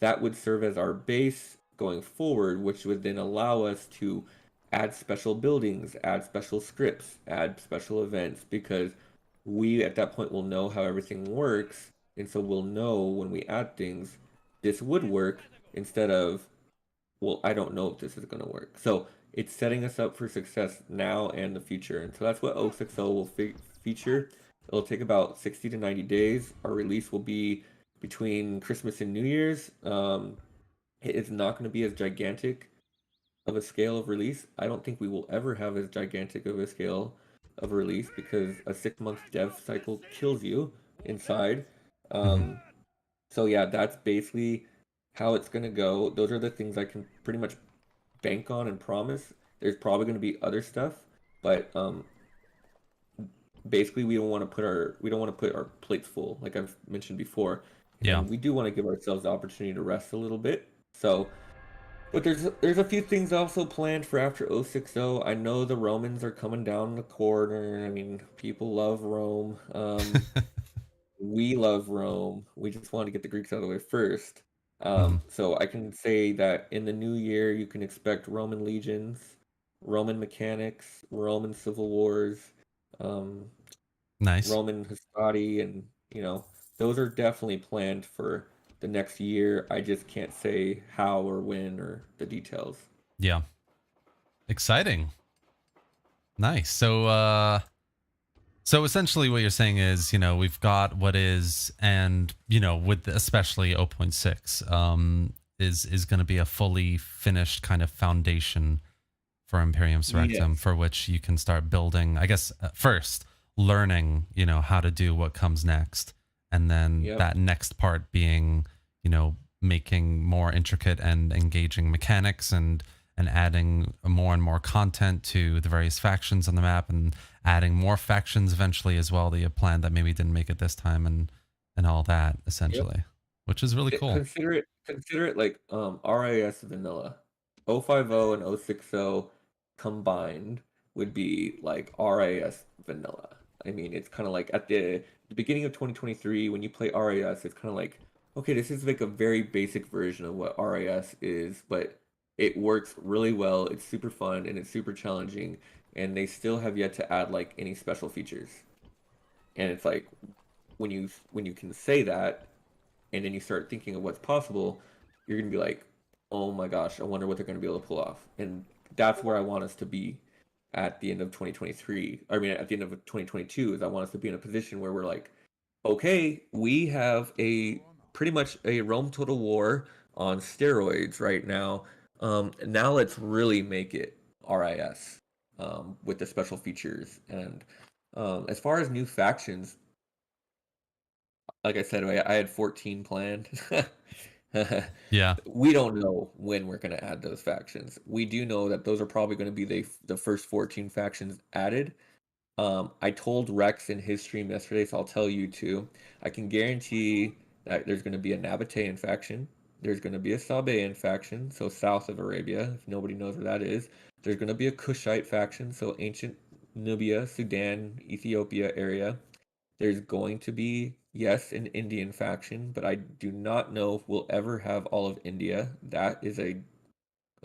that would serve as our base going forward, which would then allow us to add special buildings, add special scripts, add special events, because we at that point will know how everything works. And so we'll know when we add things, this would work instead of, well, I don't know if this is going to work. So it's setting us up for success now and the future. And so that's what 060 will feature. It'll take about 60 to 90 days. Our release will be between Christmas and New Year's. It is not going to be as gigantic of a scale of release. I don't think we will ever have as gigantic of a scale of a release because a 6 month dev cycle kills you inside. Hmm. Um, so yeah, that's basically how it's gonna go. Those are the things I can pretty much bank on and promise. There's probably gonna be other stuff, but basically we don't want to put our plates full, like I've mentioned before, Yeah. and we do want to give ourselves the opportunity to rest a little bit. So, but there's a few things also planned for after 060. I know the Romans are coming down the corner. I mean, people love Rome. We love Rome. We just want to get the Greeks out of the way first. Hmm. So I can say that in the new year, you can expect Roman legions, Roman mechanics, Roman civil wars, um, Nice. Roman Hastati, and those are definitely planned for the next year. I just can't say how or when or the details. Yeah. Exciting. Nice. So essentially what you're saying is, we've got what is, and, with especially zero point 0.6, is going to be a fully finished kind of foundation for Imperium Surrectum, Yes. for which you can start building, I guess, first learning, how to do what comes next. And then Yep. that next part being, making more intricate and engaging mechanics, and adding more and more content to the various factions on the map, and adding more factions eventually as well that you planned that maybe didn't make it this time, and all that Yep. essentially, which is really cool. Consider it like RIS vanilla. 050 and 060 combined would be like RIS vanilla. I mean, it's kind of like at the beginning of 2023 when you play RIS, it's kind of like, okay, this is like a very basic version of what RIS is, but it works really well. It's super fun and it's super challenging, and they still have yet to add like any special features. And it's like when you can say that and then you start thinking of what's possible, you're gonna be like, oh my gosh, I wonder what they're gonna be able to pull off. And that's where I want us to be at the end of 2023. I mean, at the end of 2022, is I want us to be in a position where we're like, okay, we have a pretty much a Rome Total War on steroids right now. Now let's really make it RIS with the special features. And as far as new factions, like I said, I had 14 planned. Yeah. We don't know when we're going to add those factions. We do know that those are probably going to be the first 14 factions added. I told Rex in his stream yesterday, so I'll tell you too. I can guarantee that there's going to be a Nabatean faction. There's going to be a Sabaean faction, so south of Arabia, if nobody knows where that is. There's going to be a Kushite faction, so ancient Nubia, Sudan, Ethiopia area. There's going to be, yes, an Indian faction, but I do not know if we'll ever have all of India. That is a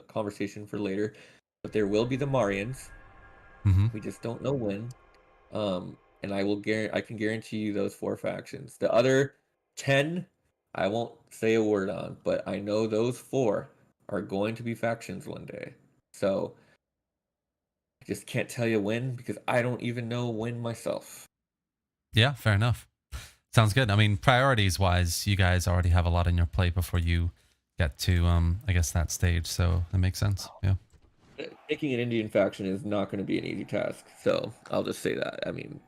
conversation for later. But there will be the Marians. Hmm. We just don't know when. And I can guarantee you those four factions. The other 10, I won't say a word on, but I know those four are going to be factions one day. So I just can't tell you when because I don't even know when myself. Yeah, fair enough. Sounds good. I mean, priorities wise, you guys already have a lot on your plate before you get to, I guess, that stage. So that makes sense. Yeah. Making an Indian faction is not going to be an easy task. So I'll just say that. I mean,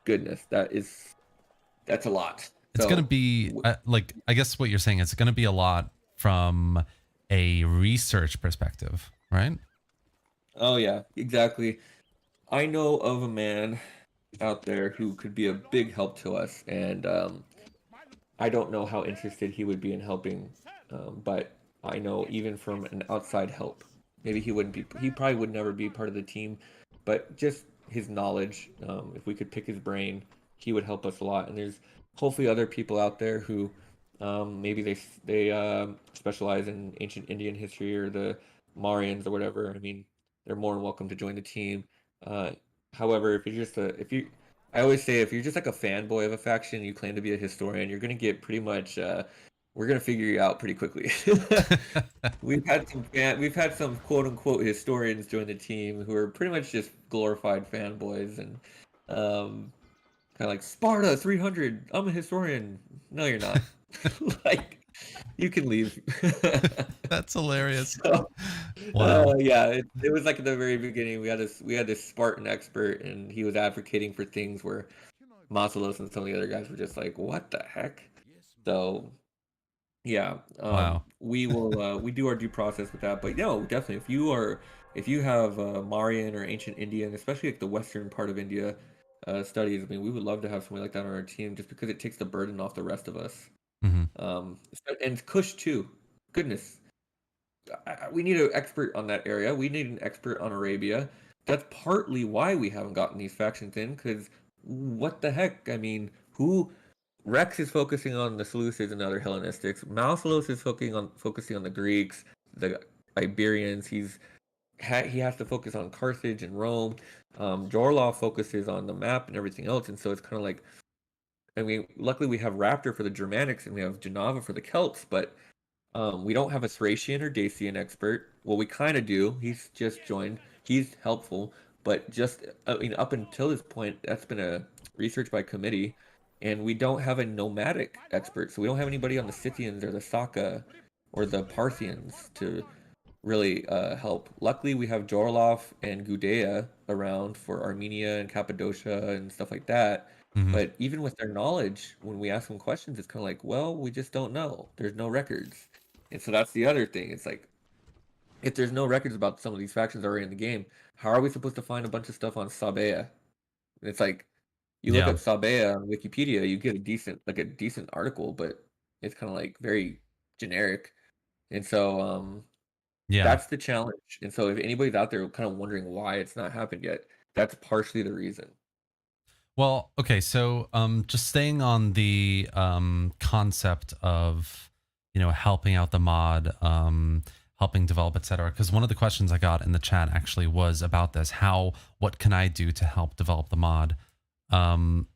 goodness, that's a lot. It's going to So, be like, I guess what you're saying is it's going to be a lot from a research perspective, right? oh yeah, exactly. I know of a man out there who could be a big help to us, and I don't know how interested he would be in helping, but I know even from an outside help, maybe he wouldn't be. He probably would never be part of the team, but just his knowledge, if we could pick his brain, he would help us a lot. And there's hopefully other people out there who maybe they specialize in ancient Indian history or the Mayans or whatever. I mean, they're more than welcome to join the team. Uh, However, if you're just a if you I always say if you're just like a fanboy of a faction, you claim to be a historian, you're gonna get pretty much. We're gonna figure you out pretty quickly. We've had some quote unquote historians join the team who are pretty much just glorified fanboys and um, kind of like Sparta 300. I'm a historian. No, you're not. Like you can leave. That's hilarious. So, Wow. yeah, it was like at the very beginning. We had this Spartan expert, and he was advocating for things where Masalos and some of the other guys were just like, "What the heck?" So yeah, Wow. we do our due process with that. But no, definitely, if you have Marian or ancient Indian, especially like the western part of India studies, I mean, we would love to have somebody like that on our team, just because it takes the burden off the rest of us. Hmm. And Kush too. Goodness, we need an expert on that area. We need an expert on Arabia. That's partly why we haven't gotten these factions in, because what the heck? I mean, who Rex is focusing on the Seleucids and other Hellenistics. Mausoleus is focusing on the Greeks, the Iberians. He has to focus on Carthage and Rome. Jorlov focuses on the map and everything else, and so it's kind of like, I mean, luckily we have Raptor for the Germanics and we have Genava for the Celts, but we don't have a Thracian or Dacian expert. Well, we kind of do. He's just joined. He's helpful, but just I mean, up until this point, that's been a research by committee, and we don't have a nomadic expert. So we don't have anybody on the Scythians or the Saka or the Parthians to really help. Luckily, we have Jorlof and Gudea around for Armenia and Cappadocia and stuff like that. Hmm. But even with their knowledge, when we ask them questions, it's kind of like, well, we just don't know. There's no records. And so that's the other thing. It's like, if there's no records about some of these factions already in the game, how are we supposed to find a bunch of stuff on Sabea? And it's like, you look Yeah. up Sabea on Wikipedia, you get a decent article, but it's kind of like very generic. And so, Yeah. that's the challenge. And so if anybody's out there kind of wondering why it's not happened yet, that's partially the reason. Well, okay, so just staying on the concept of helping out the mod, helping develop, etc. Because one of the questions I got in the chat actually was about this: what can I do to help develop the mod? Um,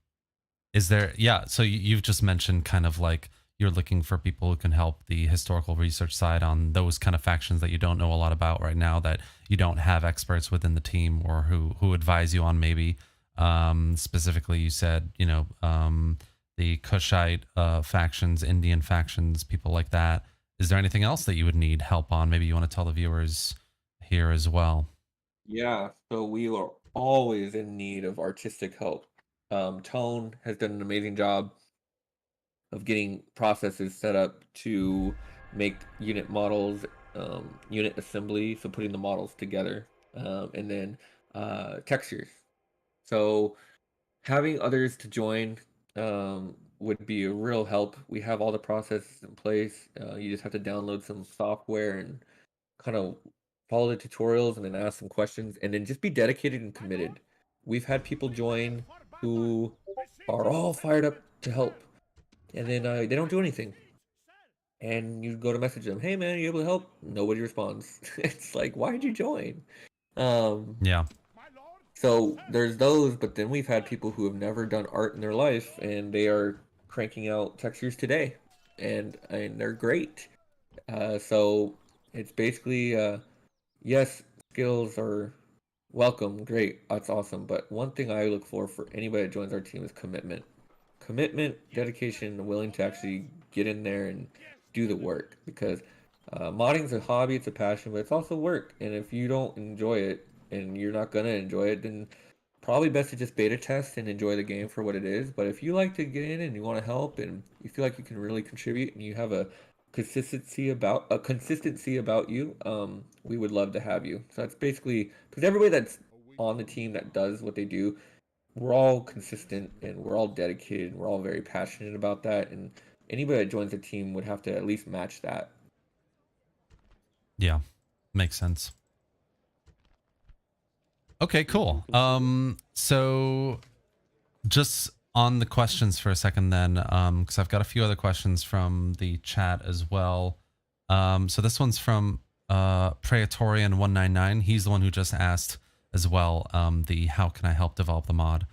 is there? Yeah, so you've just mentioned kind of like you're looking for people who can help the historical research side on those kind of factions that you don't know a lot about right now, that you don't have experts within the team or who advise you on maybe. Specifically, you said, the Kushite factions, Indian factions, people like that. Is there anything else that you would need help on? Maybe you want to tell the viewers here as well. Yeah, so we are always in need of artistic help. Tone has done an amazing job of getting processes set up to make unit models, unit assembly, so putting the models together, and then textures. So having others to join would be a real help. We have all the processes in place. You just have to download some software and kind of follow the tutorials and then ask some questions and then just be dedicated and committed. We've had people join who are all fired up to help, and then they don't do anything. And you go to message them, "Hey man, are you able to help?" Nobody responds. It's like, why did you join? Um, Yeah. so there's those, but then we've had people who have never done art in their life, and they are cranking out textures today, and they're great. So it's basically yes, skills are welcome, great, that's awesome. But one thing I look for anybody that joins our team is commitment. Commitment, dedication, willing to actually get in there and do the work. Because modding's a hobby, it's a passion, but it's also work. And if you don't enjoy it, and you're not gonna enjoy it, then probably best to just beta test and enjoy the game for what it is. But if you like to get in and you want to help and you feel like you can really contribute and you have a consistency about you, we would love to have you. So that's basically because everybody that's on the team that does what they do, we're all consistent and we're all dedicated and we're all very passionate about that. And anybody that joins the team would have to at least match that. Yeah. Makes sense. Okay, cool. So just on the questions for a second then, because I've got a few other questions from the chat as well. So this one's from Praetorian199. He's the one who just asked as well, the how can I help develop the mod?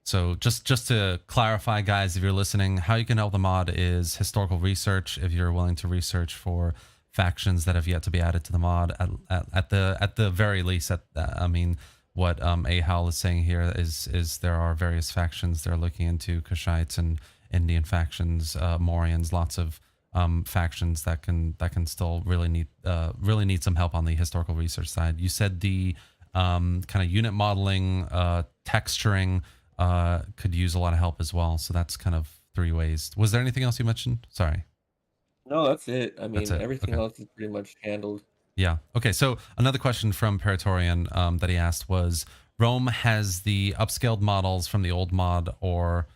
So just to clarify, guys, if you're listening, how you can help the mod is historical research. If you're willing to research for factions that have yet to be added to the mod, at the very least, I mean, what Ahal is saying here is there are various factions they're looking into, Kushites and Indian factions, Morians, lots of factions that can still really need some help on the historical research side. You said the kind of unit modeling, texturing could use a lot of help as well. So that's kind of 3 ways. Was there anything else you mentioned? Sorry. No, that's it. I That's mean, it. everything Okay. else is pretty much handled. Yeah. Okay. So another question from Praetorian that he asked was, Rome has the upscaled models from the old mod, or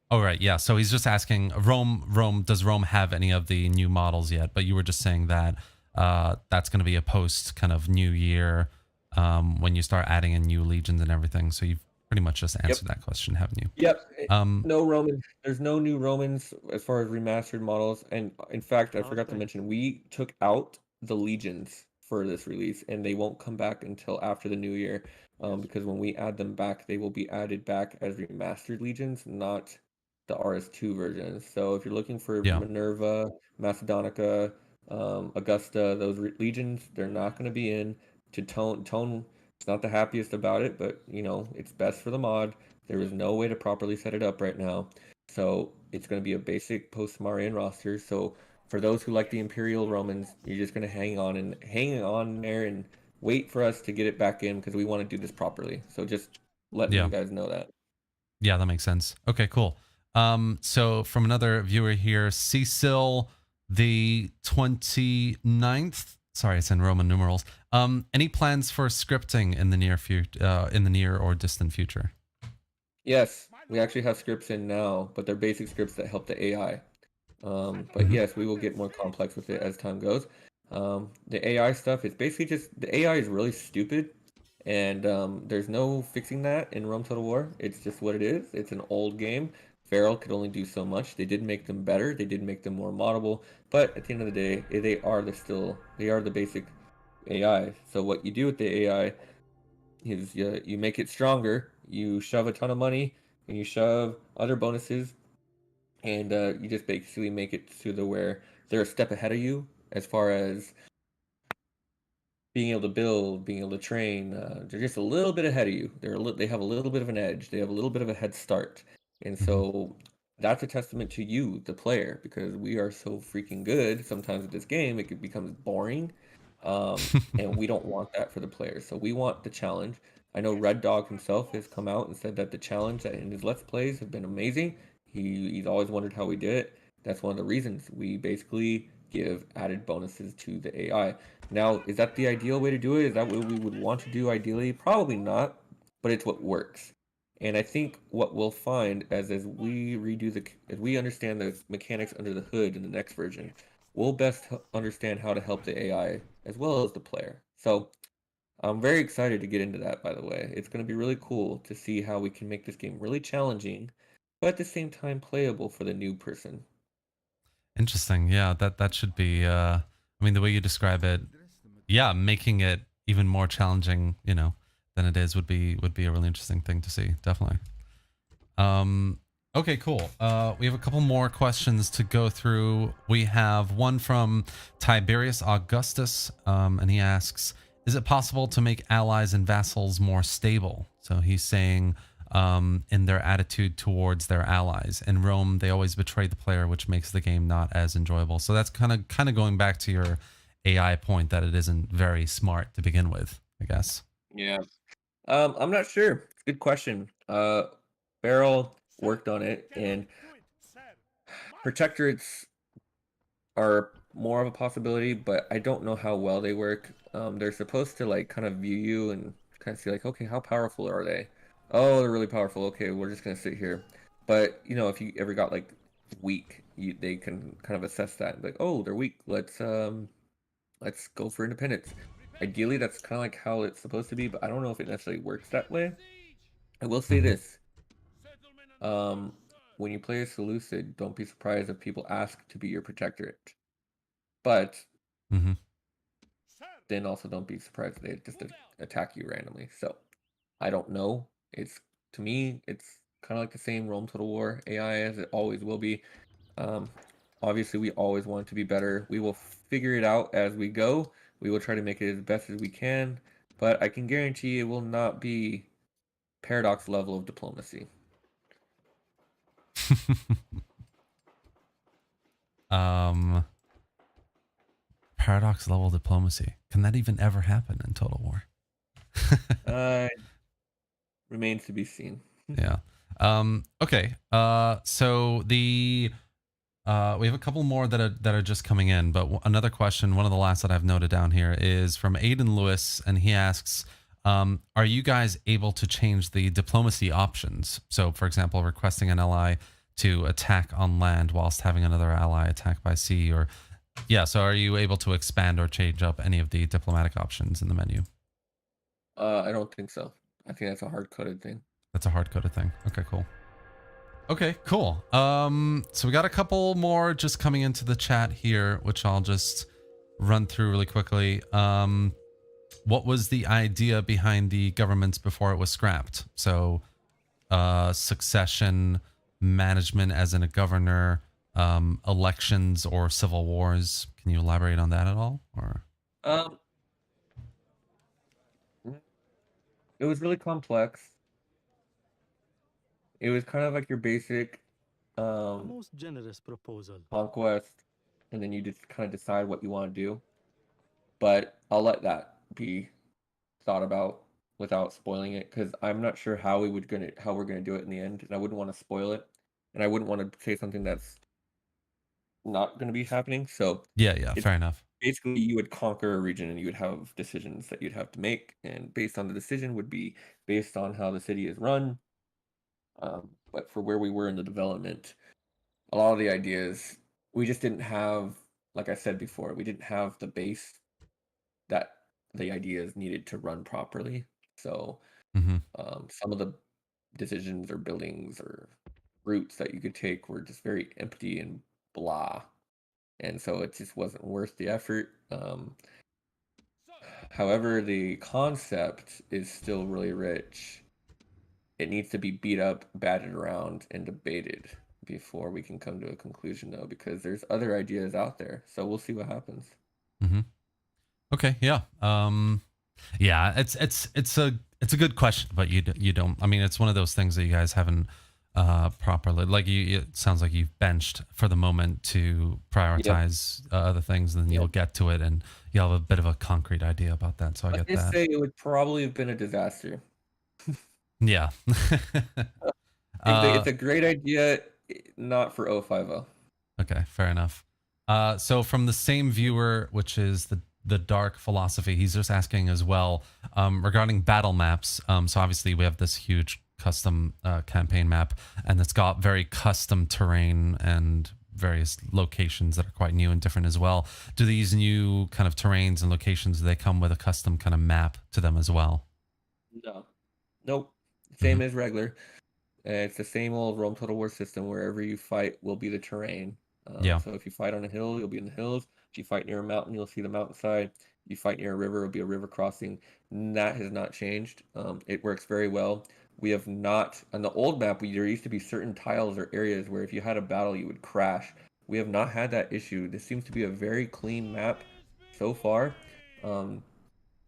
oh right, yeah. So he's just asking, does Rome have any of the new models yet? But you were just saying that that's going to be a post kind of new year, when you start adding in new legions and everything. So you've pretty much just Yep. answered that question, haven't you? Yep. Um, No Roman. There's no new Romans as far as remastered models. And in fact, I forgot to mention we took out the legions for this release, and they won't come back until after the new year. Because when we add them back, they will be added back as remastered legions, not the RS2 versions. So if you're looking for yeah. Minerva, Macedonica, Augusta, those legions, they're not going to be in. To tone, it's not the happiest about it, but it's best for the mod. There is no way to properly set it up right now. So it's going to be a basic post-Marian roster. So for those who like the Imperial Romans, you're just going to hang on there and wait for us to get it back in because we want to do this properly. So just letting Yeah. you guys know that. Yeah, that makes sense. Okay, cool. So from another viewer here, Cecil the 29th. Sorry, it's in Roman numerals. Any plans for scripting in the near future, in the near or distant future? Yes, we actually have scripts in now, but they're basic scripts that help the AI. But Mhm. yes, we will get more complex with it as time goes. The AI stuff is basically just the AI is really stupid, and there's no fixing that in Rome Total War. It's just what it is. It's an old game. Feral could only do so much. They did make them better. They did make them more moddable. But at the end of the day, they are the basic AI. So what you do with the AI is you make it stronger. You shove a ton of money and you shove other bonuses, and you just basically make it to the where they're a step ahead of you as far as being able to build, being able to train. They're just a little bit ahead of you. They have a little bit of an edge. They have a little bit of a head start, and Mhm. so that's a testament to you, the player, because we are so freaking good. Sometimes with this game, it becomes boring, and we don't want that for the players. So we want the challenge. I know Red Dog himself has come out and said that the challenge in his Let's Plays have been amazing. He's always wondered how we did it. That's one of the reasons we basically give added bonuses to the AI. Now, is that the ideal way to do it? Is that what we would want to do ideally? Probably not, but it's what works. And I think what we'll find as we as we understand the mechanics under the hood in the next version, we'll best understand how to help the AI as well as the player. So I'm very excited to get into that, by the way. It's going to be really cool to see how we can make this game really challenging, but at the same time playable for the new person. Interesting. Yeah, that should be I mean the way you describe it, yeah, making it even more challenging, than it is would be a really interesting thing to see, definitely. Okay, cool. We have a couple more questions to go through. We have one from Tiberius Augustus, and he asks, is it possible to make allies and vassals more stable? So he's saying in their attitude towards their allies. In Rome, they always betray the player, which makes the game not as enjoyable. So that's kind of going back to your AI point that it isn't very smart to begin with, I guess. Yeah. I'm not sure. Good question. Barrel worked on it, and protectorates are more of a possibility, but I don't know how well they work. They're supposed to like kind of view you and kind of see like, okay, how powerful are they? Oh, they're really powerful. Okay, we're just gonna sit here. But if you ever got like weak, they can kind of assess that and be like, oh, they're weak. Let's go for independence. Ideally, that's kind of like how it's supposed to be, but I don't know if it necessarily works that way. I will say Mhm. this. When you play a Seleucid, don't be surprised if people ask to be your protectorate. But Mhm. then also don't be surprised if they just attack you randomly. So I don't know. To me, it's kind of like the same Rome Total War AI as it always will be. Um, Obviously, we always want to be better. We will figure it out as we go. We will try to make it as best as we can, but I can guarantee it will not be Paradox level of diplomacy. um Paradox level diplomacy. Can that even ever happen in Total War? Uh, Remains to be seen. Yeah. Okay. So the we have a couple more that are just coming in, but another question, one of the last that I've noted down here, is from Aiden Lewis, and he asks, are you guys able to change the diplomacy options? So, for example, requesting an ally to attack on land whilst having another ally attack by sea, or yeah. So, are you able to expand or change up any of the diplomatic options in the menu? I don't think so. I think that's a hard-coded thing. That's a hard coded thing. Okay, cool. Okay, cool. So we got a couple more just coming into the chat here, which I'll just run through really quickly. What was the idea behind the governments before it was scrapped? So, succession, management as in a governor, elections or civil wars. Can you elaborate on that at all? Or Um, it was really complex. It was kind of like your basic Most generous proposal. conquest, and then you just kind of decide what you want to do. But I'll let that be thought about without spoiling it, because I'm not sure how we're gonna do it in the end, and I wouldn't want to spoil it, and I wouldn't want to say something that's not gonna be happening. So yeah, it's fair enough. basically you would conquer a region and you would have decisions that you'd have to make, and based on the decision would be based on how the city is run. But for where we were in the development, a lot of the ideas we just didn't have, like I said before, we didn't have the base that the ideas needed to run properly. So Mm-hmm. some of the decisions or buildings or routes that you could take were just very empty and blah. And so it just wasn't worth the effort. However, the concept is still really rich. It needs to be beat up, batted around, and debated before we can come to a conclusion, though, because there's other ideas out there. So we'll see what happens. Mm-hmm. Okay, yeah. Yeah, it's a good question, but you don't. I mean, it's one of those things that you guys haven't properly, like, it sounds like you've benched for the moment to Yep. prioritize other things, and then you'll Yep. get to it, and you'll have a bit of a concrete idea about that. So I Let's get just that. say it would probably have been a disaster. Yeah. It's uh, a great idea. not for 050. Okay, fair enough. So from the same viewer, which is the Dark Philosophy, he's just asking as well regarding battle maps. So obviously we have this huge custom campaign map, and it's got very custom terrain and various locations that are quite new and different as well. Do these new kind of terrains and locations, do they come with a custom kind of map to them as well? No. Nope. Mm-hmm. Same as regular. It's the same old Rome Total War system. Wherever you fight will be the terrain. Yeah. So if you fight on a hill, you'll be in the hills. If you fight near a mountain, you'll see the mountainside. If you fight near a river, it'll be a river crossing. And that has not changed. It works very well. We have not, on the old map, there used to be certain tiles or areas where if you had a battle, you would crash. We have not had that issue. This seems to be a very clean map so far.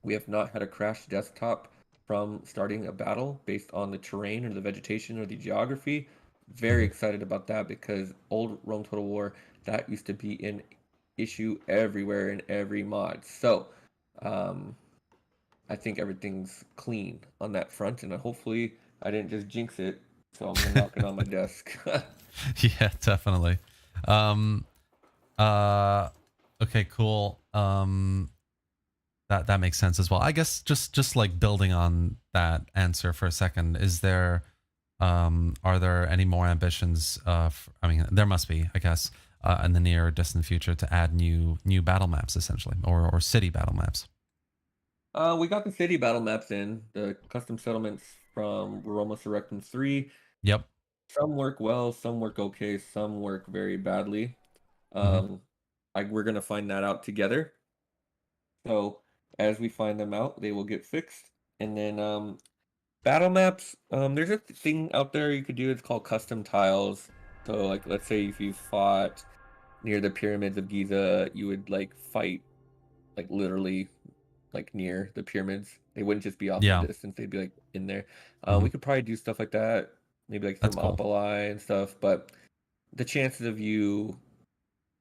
We have not had a crashed desktop from starting a battle based on the terrain or the vegetation or the geography. Very excited about that because old Rome Total War, that used to be an issue everywhere in every mod. So I think everything's clean on that front, and hopefully I didn't just jinx it. So I'm gonna knock it on my desk. Yeah, definitely. Um, okay, cool. That makes sense as well. I guess just like building on that answer for a second, is there are there any more ambitions I mean, there must be, I guess, in the near or distant future to add new battle maps essentially, or city battle maps? We got the city battle maps in, the custom settlements from Roma Surrectum 3. Yep. Some work well, some work okay, some work very badly. Mm-hmm. We're gonna find that out together. So as we find them out, they will get fixed. And then battle maps, there's a thing out there you could do. It's called custom tiles. So like, let's say if you fought near the pyramids of Giza, you would like fight like literally like near the pyramids. They wouldn't just be off in Yeah. the distance; they'd be like in there. Mm-hmm. We could probably do stuff like that, maybe like That's cool. Thermopylae and stuff. But the chances of you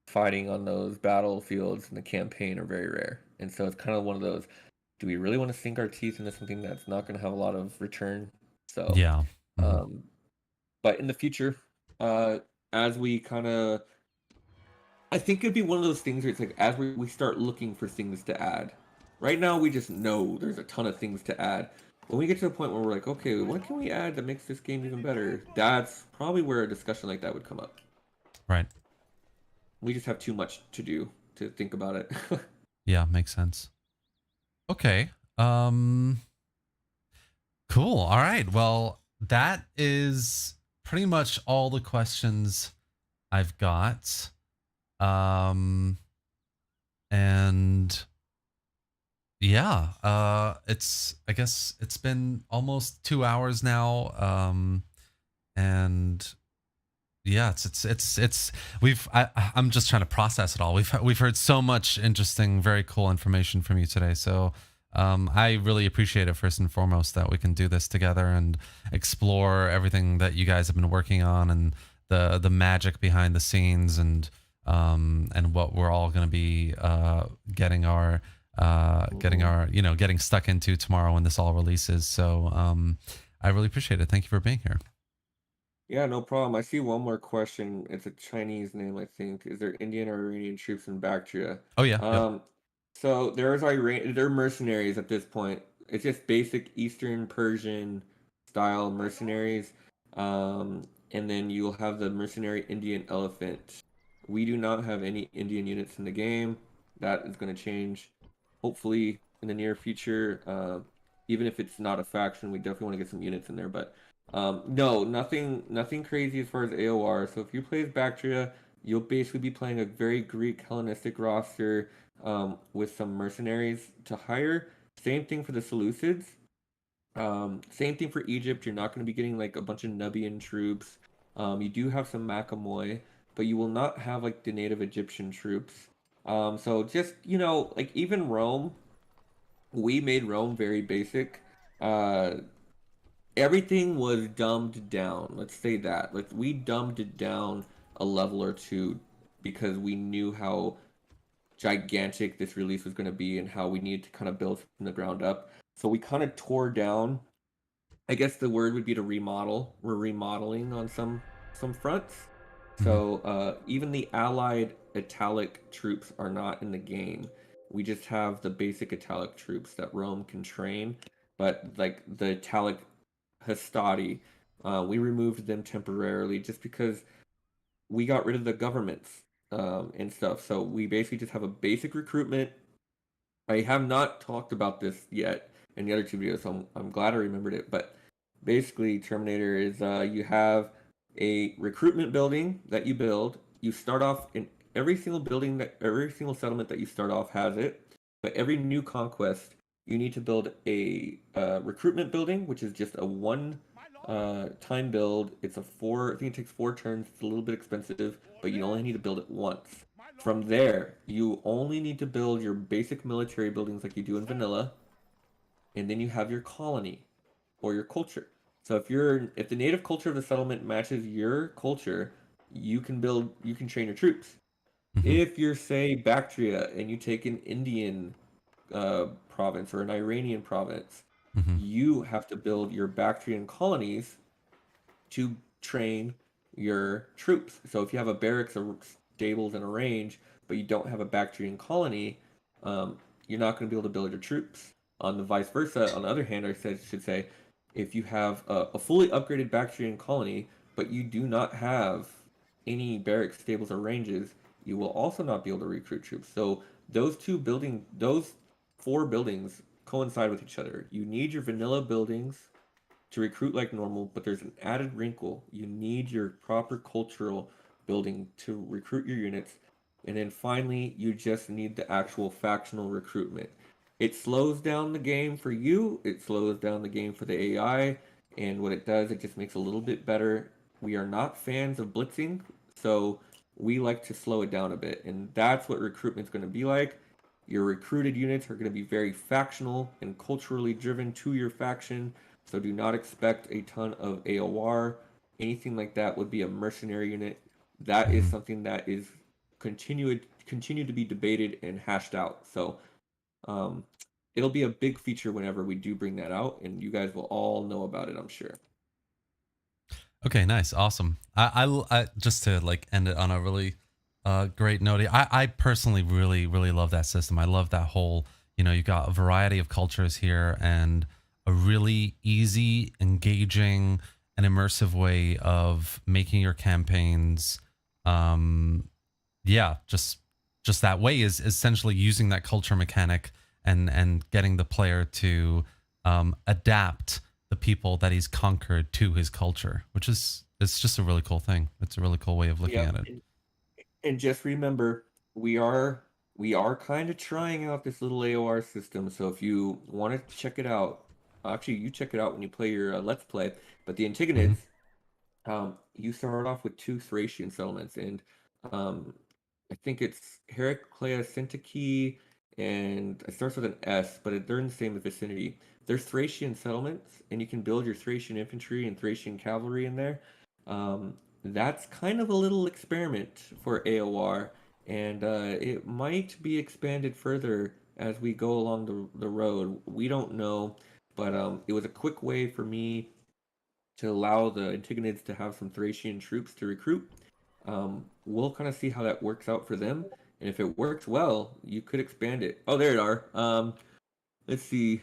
fighting on those battlefields in the campaign are very rare, and so it's kind of one of those. Do we really want to sink our teeth into something that's not going to have a lot of return? So, Yeah. Mm-hmm. but in the future, as we kind of, I think it'd be one of those things where it's like as we start looking for things to add. Right now, we just know there's a ton of things to add. When we get to the point where we're like, okay, what can we add that makes this game even better? That's probably where a discussion like that would come up. Right. We just have too much to do to think about it. Yeah, makes sense. Okay. Cool. All right. Well, that is pretty much all the questions I've got. And yeah, I guess it's been almost 2 hours now. And yeah, I'm just trying to process it all. We've heard so much interesting, very cool information from you today. So I really appreciate it, first and foremost, that we can do this together and explore everything that you guys have been working on, and the magic behind the scenes, and what we're all going to be getting stuck into tomorrow when this all releases. So I really appreciate it. Thank you for being here. Yeah, no problem. I see one more question. It's a Chinese name, I think. Is there Indian or Iranian troops in Bactria? Oh yeah. Yep. So there's they're mercenaries at this point. It's just basic Eastern Persian style mercenaries. And then you'll have the mercenary Indian elephant. We do not have any Indian units in the game. That is going to change, hopefully, in the near future. Even if it's not a faction, we definitely want to get some units in there. But no, nothing crazy as far as AOR. So if you play as Bactria, you'll basically be playing a very Greek Hellenistic roster with some mercenaries to hire. Same thing for the Seleucids. Same thing for Egypt. You're not going to be getting like a bunch of Nubian troops. You do have some Makamoy, but you will not have like the native Egyptian troops. So just, like even Rome, we made Rome very basic. Everything was dumbed down. Let's say that. Like we dumbed it down a level or two because we knew how gigantic this release was going to be and how we needed to kind of build from the ground up. So we kind of tore down. I guess the word would be to remodel. We're remodeling on some some fronts. Mhm. So even the allied italic troops are not in the game. We just have the basic italic troops that Rome can train, but like the italic Hastati, we removed them temporarily just because we got rid of the governments and stuff. So we basically just have a basic recruitment. I have not talked about this yet in the other two videos, so I'm glad I remembered it. But basically, Terminator is you have a recruitment building that you build. You start off in every single building that every single settlement that you start off has it. But every new conquest, you need to build a recruitment building, which is just a one time build. It's a four. I think it takes 4 turns. It's a little bit expensive, but you only need to build it once. From there, you only need to build your basic military buildings like you do in vanilla, and then you have your colony or your culture. So if the native culture of the settlement matches your culture, you can train your troops. Mhm. If you're say Bactria and you take an Indian province or an Iranian province, Mhm. you have to build your Bactrian colonies to train your troops. So if you have a barracks or stables and a range, but you don't have a Bactrian colony, you're not going to be able to build your troops. On the vice versa, on the other hand, should say, if you have a fully upgraded Bactrian colony, but you do not have any barracks, stables, or ranges, you will also not be able to recruit troops. So those 4 buildings coincide with each other. You need your vanilla buildings to recruit like normal, but there's an added wrinkle. You need your proper cultural building to recruit your units. And then finally, you just need the actual factional recruitment. It slows down the game for you, it slows down the game for the AI, and what it does, it just makes it a little bit better. We are not fans of blitzing, so we like to slow it down a bit, and that's what recruitment's going to be like. Your recruited units are going to be very factional and culturally driven to your faction, so do not expect a ton of AOR. Anything like that would be a mercenary unit. That is Mhm. something that is continue to be debated and hashed out. So um, it'll be a big feature whenever we do bring that out, and you guys will all know about it, I'm sure. Okay, nice, awesome. I just to like end it on a really great note. I personally really love that system. I love that whole, you got a variety of cultures here and a really easy, engaging, and immersive way of making your campaigns. Um, yeah, just that way is essentially using that culture mechanic and getting the player to adapt the people that he's conquered to his culture, which is it's just a really cool thing. It's a really cool way of looking Yep. at it. And just remember, we are we are kind of trying out this little AOR system. So if you want to check it out, actually you check it out when you play your Let's Play. But the Hmm. Antagonids, you start off with 2 Thracian settlements, and um, I think it's Heraclea Syntyche, and it starts with an S, but they're in the same vicinity. There's Thracian settlements, and you can build your Thracian infantry and Thracian cavalry in there. Um, that's kind of a little experiment for AOR, and it might be expanded further as we go along the road. We don't know, but it was a quick way for me to allow the Antagonids to have some Thracian troops to recruit. We'll kind of see how that works out for them, and if it works well, you could expand it. Oh, there it are. Let's see,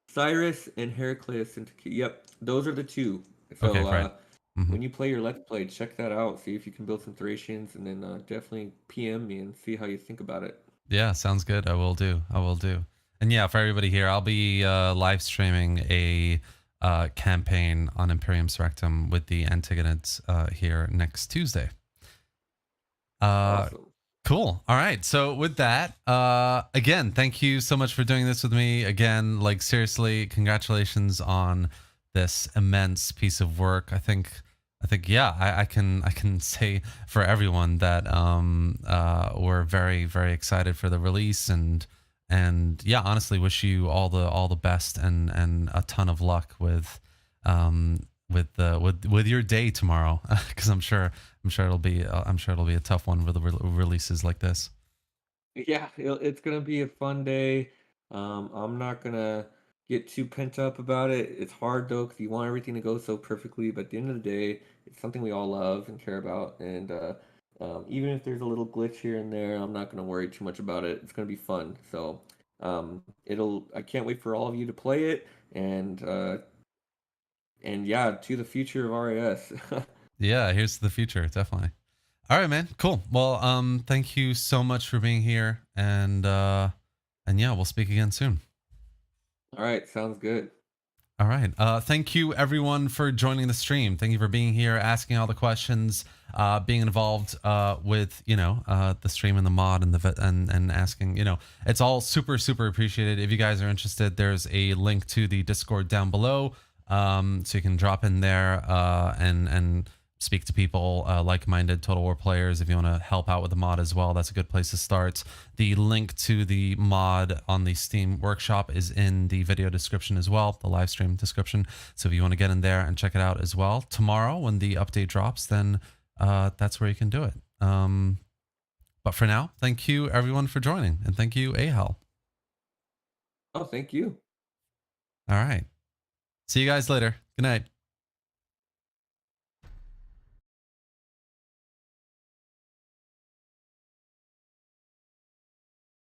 Cyrus and Heraclius and yep, those are the two. Okay, So great. Hmm. when you play your Let's Play, check that out. See if you can build some Thracians, and then definitely PM me and see how you think about it. Yeah, sounds good. I will do. I will do. And yeah, for everybody here, I'll be live streaming a campaign on Imperium Surrectum with the Antagonids here next Tuesday. Awesome. Cool. All right. So with that, again, thank you so much for doing this with me. Again, like seriously, congratulations on this immense piece of work. I think, yeah, I can say for everyone that we're very excited for the release and yeah, honestly, wish you all the best and a ton of luck with your day tomorrow because I'm sure it'll be a tough one with the releases like this. Yeah, it's gonna be a fun day. I'm not gonna get too pent up about it. It's hard though because you want everything to go so perfectly, but at the end of the day, it's something we all love and care about. And even if there's a little glitch here and there, I'm not gonna worry too much about it. It's gonna be fun. So it'll. I can't wait for all of you to play it and yeah, to the future of RAS. Yeah, here's the future, definitely. All right, man. Cool. Well, thank you so much for being here, and yeah, we'll speak again soon. All right, sounds good. All right. Thank you everyone for joining the stream. Thank you for being here, asking all the questions, being involved with the stream and the mod and and asking. It's all super appreciated. If you guys are interested, there's a link to the Discord down below, so you can drop in there and speak to people, like-minded Total War players. If you want to help out with the mod as well, that's a good place to start. The link to the mod on the Steam workshop is in the video description as well, the live stream description. So if you want to get in there and check it out as well, tomorrow when the update drops, then that's where you can do it. But for now, thank you everyone for joining, and thank you, Ahel. Oh, thank you. All right. See you guys later. Good night.